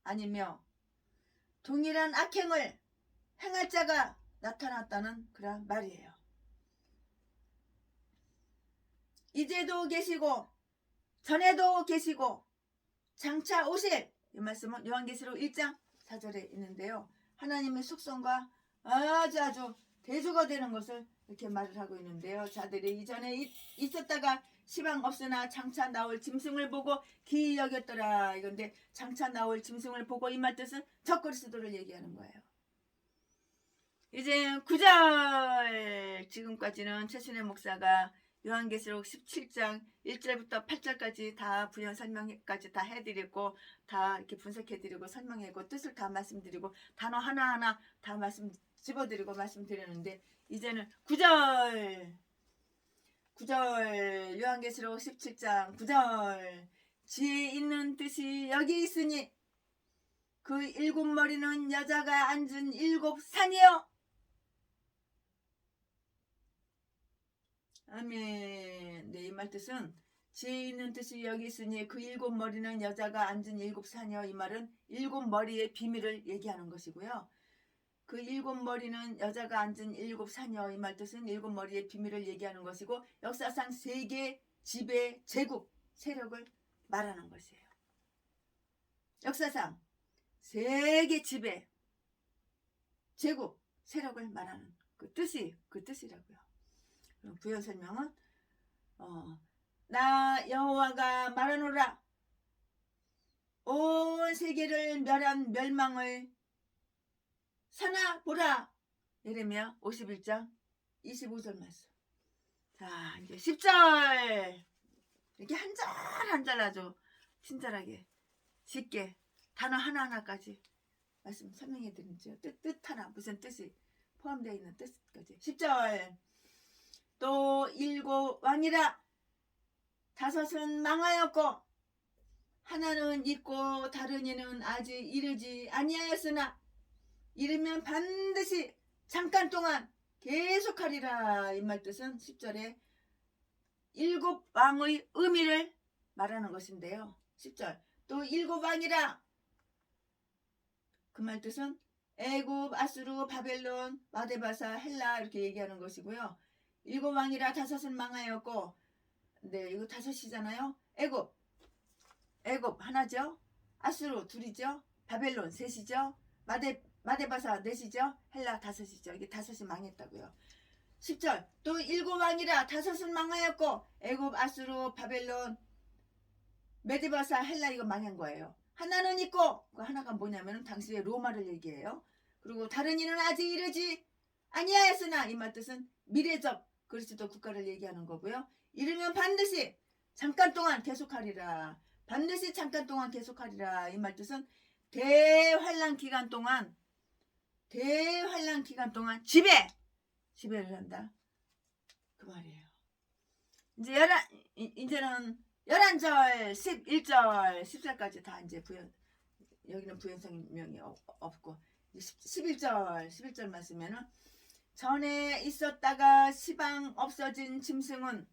아니며 동일한 악행을 행할 자가 나타났다는 그런 말이에요. 이제도 계시고 전에도 계시고 장차 오실 이 말씀은 요한계시록 1장 4절에 있는데요. 하나님의 속성과 아주 대조가 되는 것을 이렇게 말을 하고 있는데요. 자들이 이전에 있었다가 시방 없으나 장차 나올 짐승을 보고 기이 여겼더라. 이건데 장차 나올 짐승을 보고 이 말 뜻은 적그리스도를 얘기하는 거예요. 이제 9절 지금까지는 최순애 목사가 요한계시록 17장 1절부터 8절까지 다 부연 설명까지 다 해드리고 다 이렇게 분석해드리고 설명하고 뜻을 다 말씀드리고 단어 하나하나 다 말씀 집어드리고 말씀드렸는데 이제는 9절 요한계시록 17장 9절 지혜 있는 뜻이 여기 있으니 그 7머리는 여자가 앉은 7산이요. 아멘. 이 말 뜻은 지혜 있는 뜻이 여기 있으니 그 7머리는 여자가 앉은 7산이요. 이 말은 7머리의 비밀을 얘기하는 것이고요. 그 7머리는 여자가 앉은 7산이요. 이 말 뜻은 7머리의 비밀을 얘기하는 것이고 역사상 세계 지배 제국 세력을 말하는 것이에요. 역사상 세계 지배 제국 세력을 말하는 그 뜻이라고요. 부연 설명은 나 여호와가 말하노라 온 세계를 멸한 멸망을 사나 보라. 예레미야 51장 25절 말씀. 자 이제 10절 이렇게 한 절 한 절 아주 친절하게 쉽게 단어 하나하나까지 말씀 설명해 드리죠. 뜻 하나 무슨 뜻이 포함되어 있는 뜻까지. 10절 또 7 왕이라 5은 망하였고 하나는 있고 다른 이는 아직 이르지 아니하였으나 이르면 반드시 잠깐 동안 계속하리라. 이 말 뜻은 10절에 7 왕의 의미를 말하는 것인데요. 10절 또 7 왕이라 그 말 뜻은 애굽, 아수르, 바벨론, 마데바사, 헬라 이렇게 얘기하는 것이고요. 7 왕이라 5은 망하였고 이거 5이잖아요. 애굽 하나죠. 아수르 둘이죠. 바벨론 셋이죠. 마데바사 넷이죠. 헬라 5이죠. 이게 5이 망했다고요. 10절 또 7 왕이라 5은 망하였고 애굽, 아수르, 바벨론, 메데바사, 헬라 이거 망한 거예요. 하나는 있고 그 하나가 뭐냐면 당시의 로마를 얘기해요. 그리고 다른 이는 아직 이르지 아니하였으나 이 말 뜻은 미래적 그리스도 국가를 얘기하는 거고요. 이르면 반드시 잠깐 동안 계속하리라. 반드시 잠깐 동안 계속하리라. 이 말 뜻은 대환란 기간 동안 지배를 한다 그 말이에요. 이제는 11절, 11절, 10절까지 다 이제 여기는 부연성명이 없고 11절 말씀에는 전에 있었다가 시방 없어진 짐승은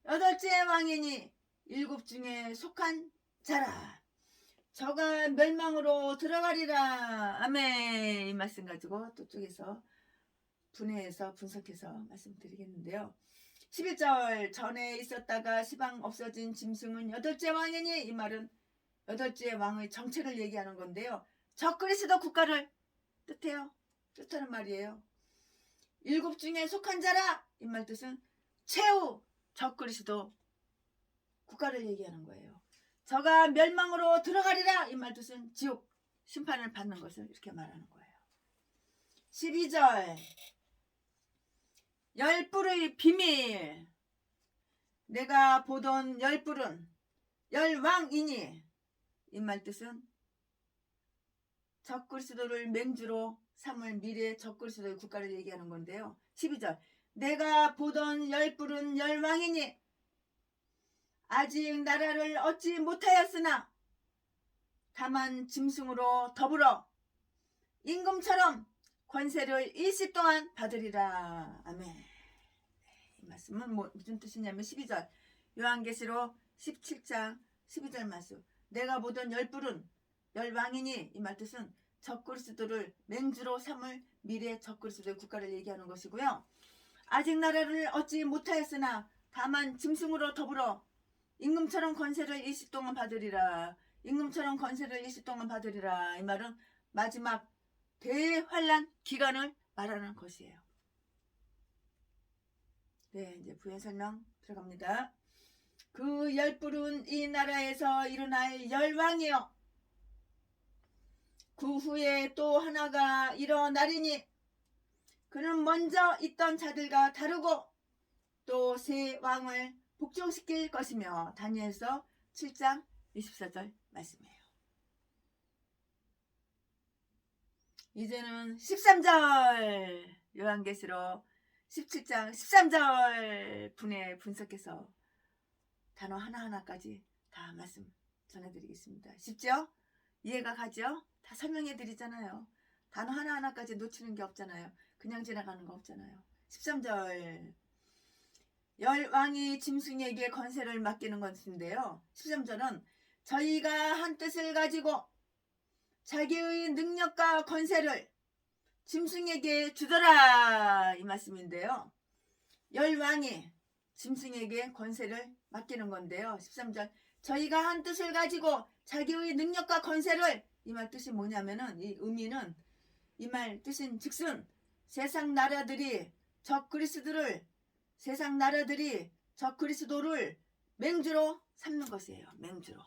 8째 왕이니 7 중에 속한 자라. 저가 멸망으로 들어가리라. 아멘. 이 말씀 가지고 또 쪽에서 분해해서 분석해서 말씀드리겠는데요. 11절 전에 있었다가 시방 없어진 짐승은 8째 왕이니 이 말은 8째 왕의 정체를 얘기하는 건데요. 적그리스도 국가를 뜻하는 말이에요. 7 중에 속한 자라 이 말 뜻은 최후 적그리스도 국가를 얘기하는 거예요. 저가 멸망으로 들어가리라 이 말 뜻은 지옥 심판을 받는 것을 이렇게 말하는 거예요. 12절 열불의 비밀 내가 보던 열불은 열왕이니 이 말 뜻은 적그리스도를 맹주로 삼을 미래 적그리스도의 국가를 얘기하는 건데요. 12절 내가 보던 열불은 열왕이니 아직 나라를 얻지 못하였으나 다만 짐승으로 더불어 임금처럼 권세를 일시 동안 받으리라. 아멘. 이 말씀은 무슨 뜻이냐면 12절 요한계시록 17장 12절 말씀 내가 보던 열불은 열왕이니 이 말 뜻은 적그리스도를 맹주로 삼을 미래 적그리스도의 국가를 얘기하는 것이고요. 아직 나라를 얻지 못하였으나 다만 짐승으로 더불어 임금처럼 권세를 일시 동안 받으리라. 임금처럼 권세를 일시 동안 받으리라. 이 말은 마지막 대환란 기간을 말하는 것이에요. 네, 이제 부연 설명 들어갑니다. 그 열불은 이 나라에서 일어날 열왕이요. 그 후에 또 하나가 일어나리니 그는 먼저 있던 자들과 다르고 또 새 왕을 복종시킬 것이며 다니엘서 7장 24절 말씀이에요. 이제는 13절 요한계시록 17장 13절 분석해서 단어 하나하나까지 다 말씀 전해드리겠습니다. 쉽죠? 이해가 가죠? 다 설명해 드리잖아요. 단어 하나하나까지 놓치는 게 없잖아요. 그냥 지나가는 거 없잖아요. 13절 열왕이 짐승에게 권세를 맡기는 것인데요. 13절은 저희가 한 뜻을 가지고 자기의 능력과 권세를 짐승에게 주더라 이 말씀인데요. 열왕이 짐승에게 권세를 맡기는 건데요. 13절 저희가 한 뜻을 가지고 자기의 능력과 권세를 이 말 뜻이 뭐냐면은 이 의미는 이 말 뜻인 즉슨 세상 나라들이 적그리스도를 맹주로 삼는 것이에요. 맹주로.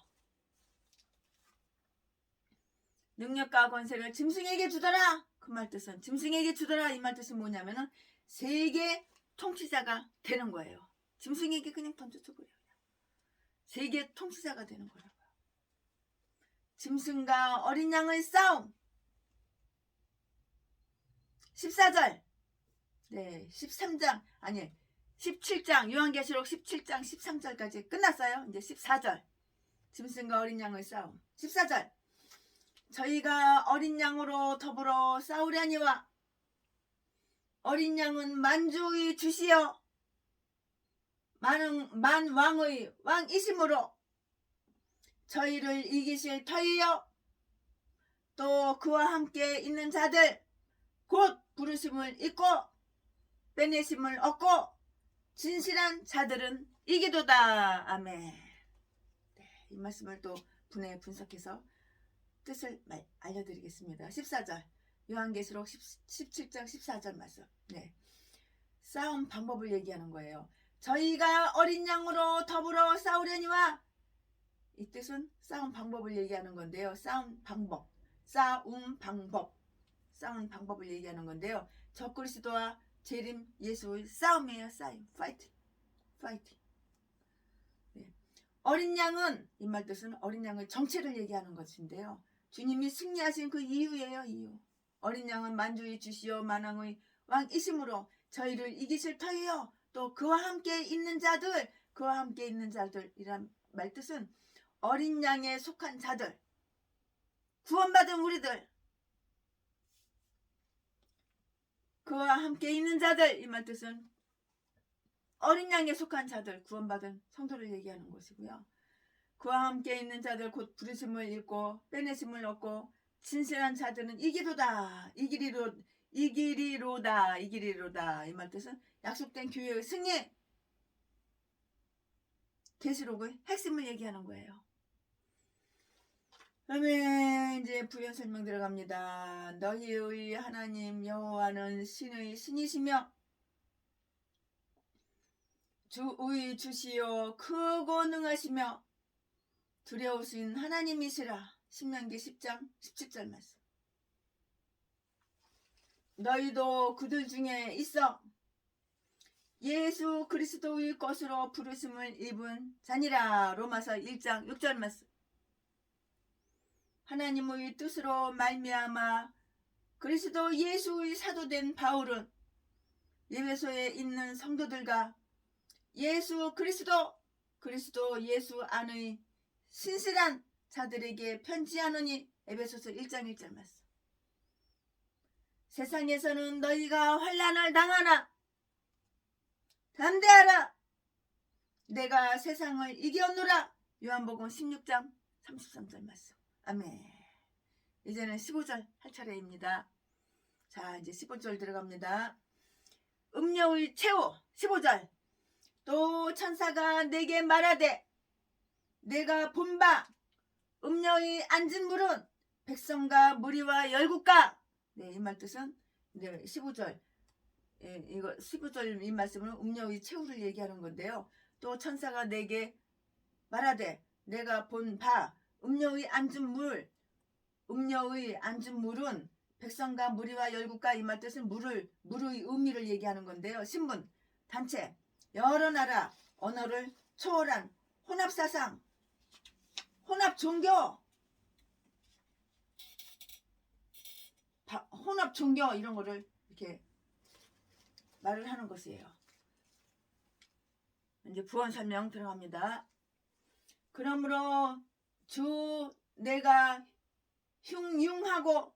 능력과 권세를 짐승에게 주더라. 그 말 뜻은 짐승에게 주더라. 이 말 뜻은 뭐냐면은 세계 통치자가 되는 거예요. 짐승에게 그냥 던져줘버려요. 세계 통치자가 되는 거라고요. 짐승과 어린 양의 싸움. 14절. 네, 17장 요한계시록 17장 13절까지 끝났어요. 이제 14절. 짐승과 어린 양의 싸움. 14절. 저희가 어린 양으로 더불어 싸우려니와 어린 양은 만주의 주시여 만왕의 왕이심으로 저희를 이기실 터이여 또 그와 함께 있는 자들 곧 부르심을 잊고 빼내심을 얻고 진실한 자들은 이기도다. 아멘. 네, 이 말씀을 또 분석해서 뜻을 알려드리겠습니다. 14절 요한계시록 17장 14절 말씀. 네, 싸움 방법을 얘기하는 거예요. 저희가 어린 양으로 더불어 싸우려니와 이 뜻은 싸움 방법을 얘기하는 건데요. 싸움 방법을 얘기하는 건데요. 적그리스도와 재림 예수의 싸움이에요. 싸움, 파이팅. 네. 어린 양은 이 말 뜻은 어린 양의 정체를 얘기하는 것인데요. 주님이 승리하신 그 이유예요. 이유. 어린 양은 만주의 주시오 만왕의 왕이심으로 저희를 이기실 터이요. 또 그와 함께 있는 자들이란 말뜻은 어린 양에 속한 자들, 구원받은 우리들, 그와 함께 있는 자들, 이 말뜻은 어린 양에 속한 자들, 구원받은 성도를 얘기하는 것이고요. 그와 함께 있는 자들 곧 부르심을 읽고 빼내심을 얻고 진실한 자들은 이기리로다 이 말뜻은 약속된 교회의 승리, 계시록의 핵심을 얘기하는 거예요. 그러면 이제 부연 설명 들어갑니다. 너희의 하나님 여호와는 신의 신이시며 주의 주시오 크고 능하시며 두려우신 하나님이시라. 신명기 10장 17절 말씀. 너희도 그들 중에 있어 예수 그리스도의 것으로 부르심을 입은 자니라. 로마서 1장 6절 말씀. 하나님의 뜻으로 말미암아 그리스도 예수의 사도된 바울은 예배소에 있는 성도들과 예수 그리스도 예수 안의 신실한 자들에게 편지하노니. 에베소서 1장 1절 말씀. 세상에서는 너희가 환난을 당하나 담대하라 내가 세상을 이겼노라. 요한복음 16장 33절 말씀. 아멘. 이제는 15절 할 차례입니다. 자, 이제 15절 들어갑니다. 음료의 최후. 15절. 또 천사가 내게 말하되 내가 본 바 음료의 앉은 물은 백성과 무리와 열국가. 네, 이 말뜻은 15절. 이거 15절 이 말씀은 음료의 최후를 얘기하는 건데요. 또 천사가 내게 말하되 내가 본 바 음료의 앉은 물은 백성과 무리와 열국가. 이 말뜻은 물의 의미를 얘기하는 건데요. 신분, 단체, 여러 나라, 언어를 초월한 혼합사상, 혼합종교 이런 거를 이렇게 말을 하는 것이에요. 이제 부언 설명 들어갑니다. 그러므로 주 내가 흉흉하고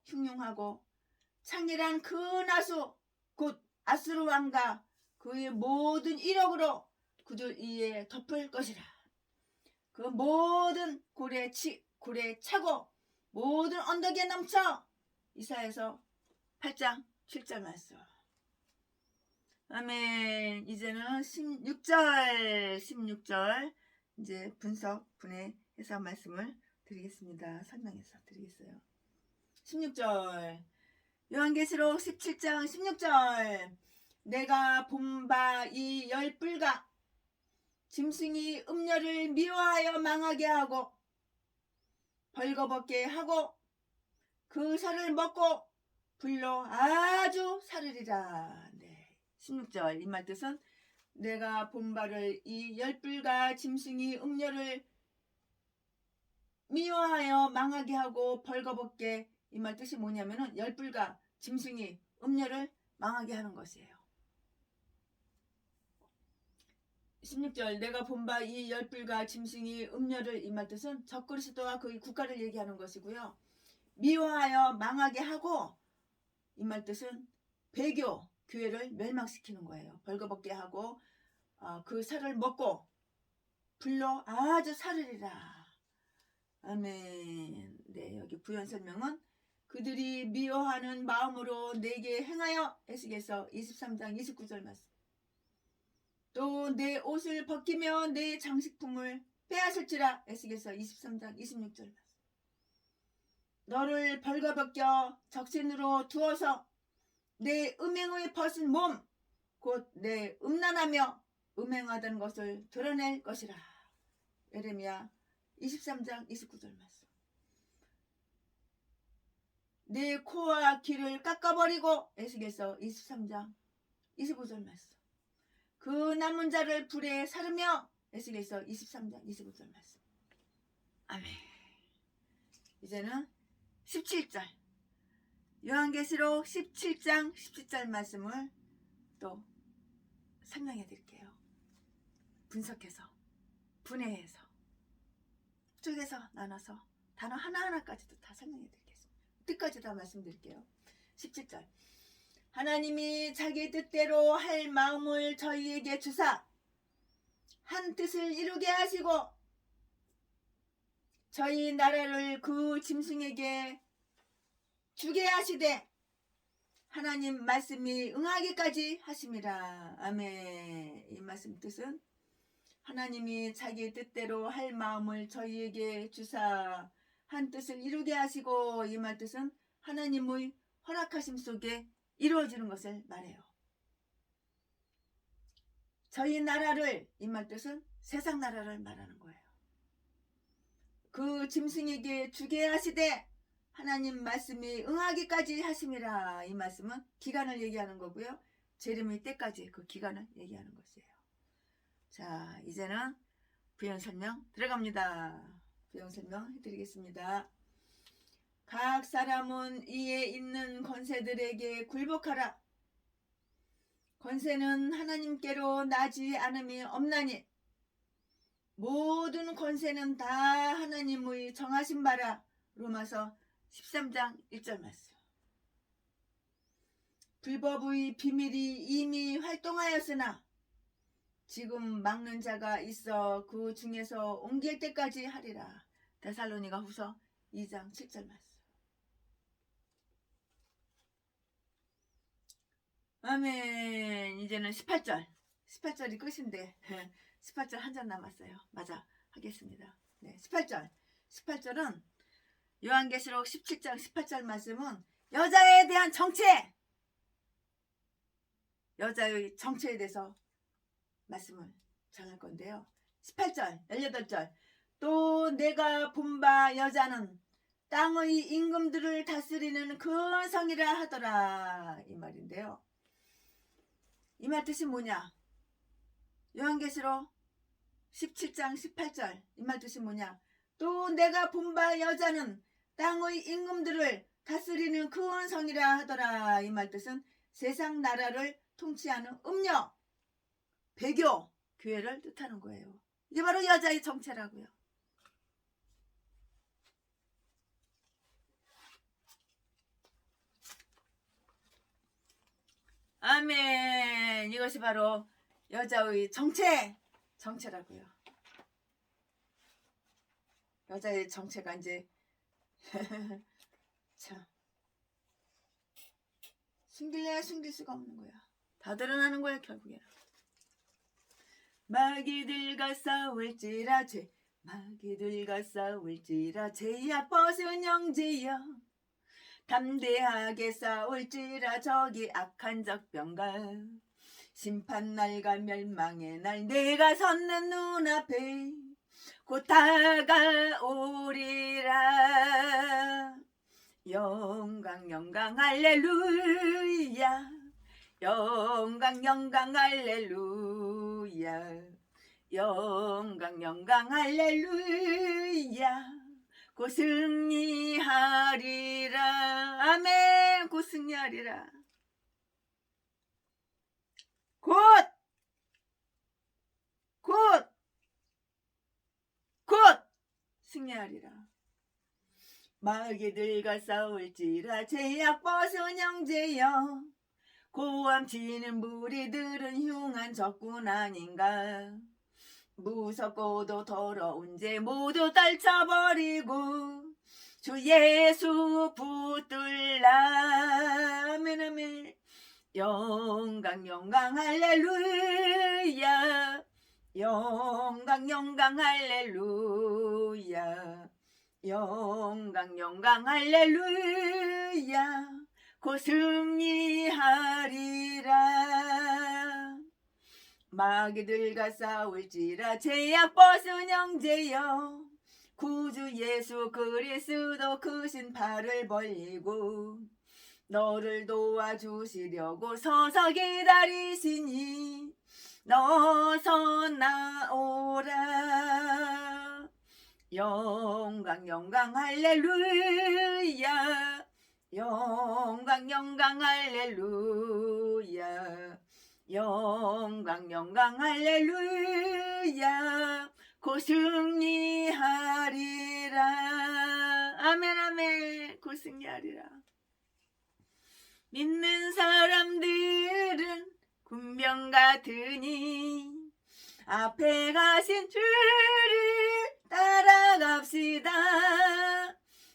창렬한 그 나수 곧 아수르 왕과 그의 모든 이력으로 그들 이에 덮을 것이라. 그 모든 고래 차고 모든 언덕에 넘쳐. 이사야서 8장 7절 말씀. 아멘. 이제는 16절 이제 분해해서 말씀을 드리겠습니다. 설명해서 드리겠어요. 16절 요한계시록 17장 16절. 내가 본 바 이 열불과 짐승이 음녀를 미워하여 망하게 하고 벌거벗게 하고 그 살을 먹고 불로 아주 사르리라. 네. 16절 이 말뜻은 내가 본 바를 이 열불과 짐승이 음녀를 미워하여 망하게 하고 벌거벗게. 이 말 뜻이 뭐냐면은 열불과 짐승이 음녀를 망하게 하는 것이에요. 16절 내가 본 바 이 열불과 짐승이 음녀를. 이 말 뜻은 적그리스도와 그의 국가를 얘기하는 것이고요. 미워하여 망하게 하고 이 말 뜻은 배교 교회를 멸망시키는 거예요. 벌거벗게 하고 그 살을 먹고 불로 아주 사르리라. 아멘. 네, 여기 부연 설명은 그들이 미워하는 마음으로 내게 행하여. 에스겔서 23장 29절 말씀. 또 내 옷을 벗기며 내 장식품을 빼앗을지라. 에스겔서 23장 26절 말씀. 너를 벌거벗겨 적신으로 두어서 내 음행의 벗은 몸 곧 내 음란하며 음행하던 것을 드러낼 것이라. 예레미야 23장 29절 말씀. 내 코와 귀를 깎아버리고. 에스겔서 23장 25절 말씀. 그 남은 자를 불에 사르며. 에스겔서 23장 25절 말씀. 아멘. 이제는 17절 요한계시록 17장 17절 말씀을 또 설명해 드릴게요. 분석해서 분해해서 쪼개서 나눠서 단어 하나하나까지도 다 설명해 드리겠습니다. 끝까지 다 말씀드릴게요. 17절 하나님이 자기 뜻대로 할 마음을 저희에게 주사 한 뜻을 이루게 하시고 저희 나라를 그 짐승에게 주게 하시되 하나님 말씀이 응하기까지 하심이라. 아멘. 이 말씀 뜻은 하나님이 자기 뜻대로 할 마음을 저희에게 주사 한 뜻을 이루게 하시고, 이 말 뜻은 하나님의 허락하심 속에 이루어지는 것을 말해요. 저희 나라를, 이 말 뜻은 세상 나라를 말하는 거예요. 그 짐승에게 주게 하시되 하나님 말씀이 응하기까지 하심이라. 이 말씀은 기간을 얘기하는 거고요. 재림의 때까지 그 기간을 얘기하는 것이에요. 자, 이제는 부연 설명 들어갑니다. 부연 설명 해드리겠습니다. 각 사람은 이에 있는 권세들에게 굴복하라. 권세는 하나님께로 나지 않음이 없나니 모든 권세는 다 하나님의 정하신 바라. 로마서 13장 1절 말씀. 불법의 비밀이 이미 활동하였으나 지금 막는 자가 있어 그 중에서 옮길 때까지 하리라. 데살로니가 후서 2장 7절 말씀. 아멘. 이제는 18절이 끝인데 18절 한 장 남았어요. 맞아, 하겠습니다. 네, 18절은 요한계시록 17장 18절 말씀은 여자에 대한 정체, 여자의 정체에 대해서 말씀을 전할 건데요. 18절 18절 또 내가 본 바 여자는 땅의 임금들을 다스리는 큰 성이라 하더라. 이 말인데요. 이 말 뜻이 뭐냐? 요한계시록 17장 18절 이 말 뜻이 뭐냐? 또 내가 본 바 여자는 땅의 임금들을 다스리는 큰 성이라 하더라. 이 말 뜻은 세상 나라를 통치하는 음녀, 배교, 교회를 뜻하는 거예요. 이게 바로 여자의 정체라고요. 아멘. 이것이 바로 여자의 정체라고요. 여자의 정체가 이제 참 숨길래야 숨길 수가 없는 거야. 다 드러나는 거야 결국에는. 마귀들과 싸울지라 마귀들과 싸울지라 죄악 벗은 형제여 담대하게 싸울지라 저기 악한 적병과 심판날과 멜망의 날 내가 섰는 눈앞에 곧 다가오리라. 영광 할렐루야 영광 할렐루야 영광 할렐루야 곧 승리하리라. 아멘. 곧 승리하리라. 곧 승리하리라. 마귀들과 싸울지라 죄악 벗은 형제여 고함 치는 무리들은 흉한 적군 아닌가. 무섭고도 더러운 죄 모두 떨쳐버리고 주 예수 붙들라. 아멘 아멘. 영광 할렐루야 영광 할렐루야 영광 할렐루야 곧 승리하리라. 마귀들과 싸울지라 죄악 벗은 형제여 구주 예수 그리스도 크신 팔을 벌리고 너를 도와주시려고 서서 기다리시니 너서 나오라. 영광 영광 할렐루야. 영광 영광 할렐루야. 영광 영광 할렐루야. 곧 승리하리라. 아멘 아멘. 곧 승리하리라. 믿는 사람들은 군병 같으니 앞에 가신 주를 따라갑시다.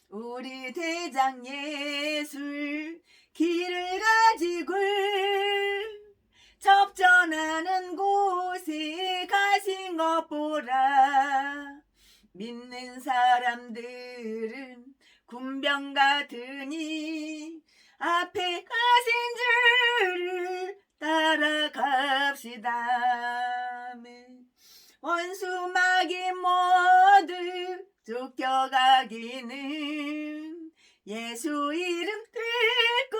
우리 대장 예수 길을 가지고 접전하는 곳에 가신 것 보라. 믿는 사람들은 군병 같으니 앞에 가신 주를 따라갑시다. 아멘. 원수마귀 모두 쫓겨가기는 예수 이름 듣고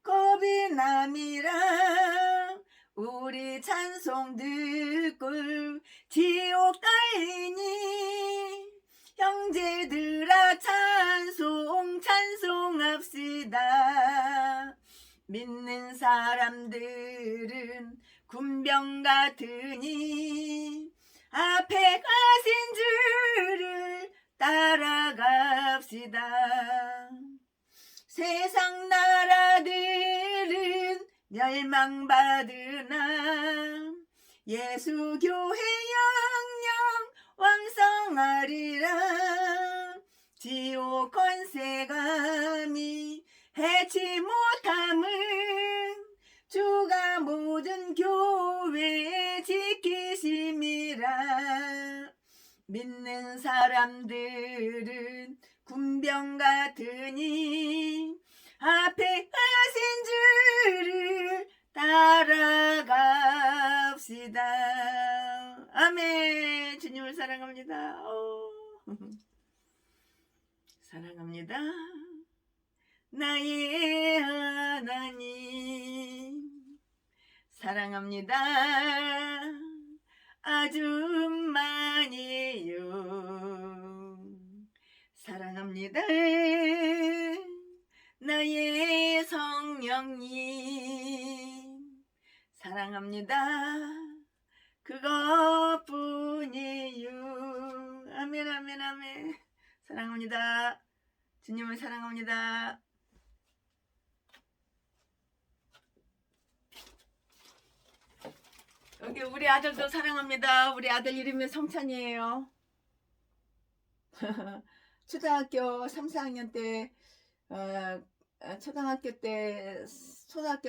겁이 남이라. 우리 찬송 듣고 지옥 달리니 형제들아 찬송 찬송합시다. 믿는 사람들은 군병 같으니 앞에 가신 주를 따라갑시다. 세상 나라들은 멸망받으나 예수 교회 영영 왕성하리라. 지옥 권세감이 해치 못함은 주가 모든 교회 지키심이라. 믿는 사람들은 군병 같으니 앞에 가신 주를 따라갑시다. 아멘. 주님을 사랑합니다. 사랑합니다. 나의 하나님 사랑합니다. 아주 많이요. 사랑합니다. 나의 성령님 사랑합니다. 그것뿐이요. 아멘 아멘 아멘. 사랑합니다. 주님을 사랑합니다. 여기 우리 아들도 사랑합니다. 우리 아들 이름이 성찬이에요. 초등학교 3, 4학년 때 초등학교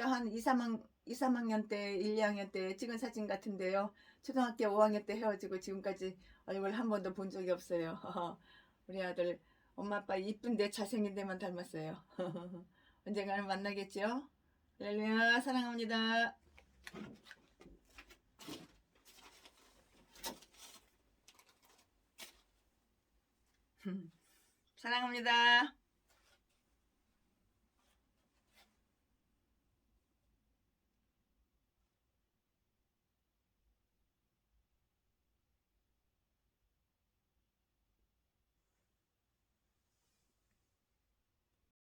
한 2, 3학년 때 1, 2학년 때 찍은 사진 같은데요. 초등학교 5학년 때 헤어지고 지금까지 얼굴 한 번도 본 적이 없어요. 우리 아들 엄마 아빠 이쁜데 잘생긴 데만 닮았어요. 언젠가는 만나겠죠? 할렐루야. 사랑합니다. 사랑합니다.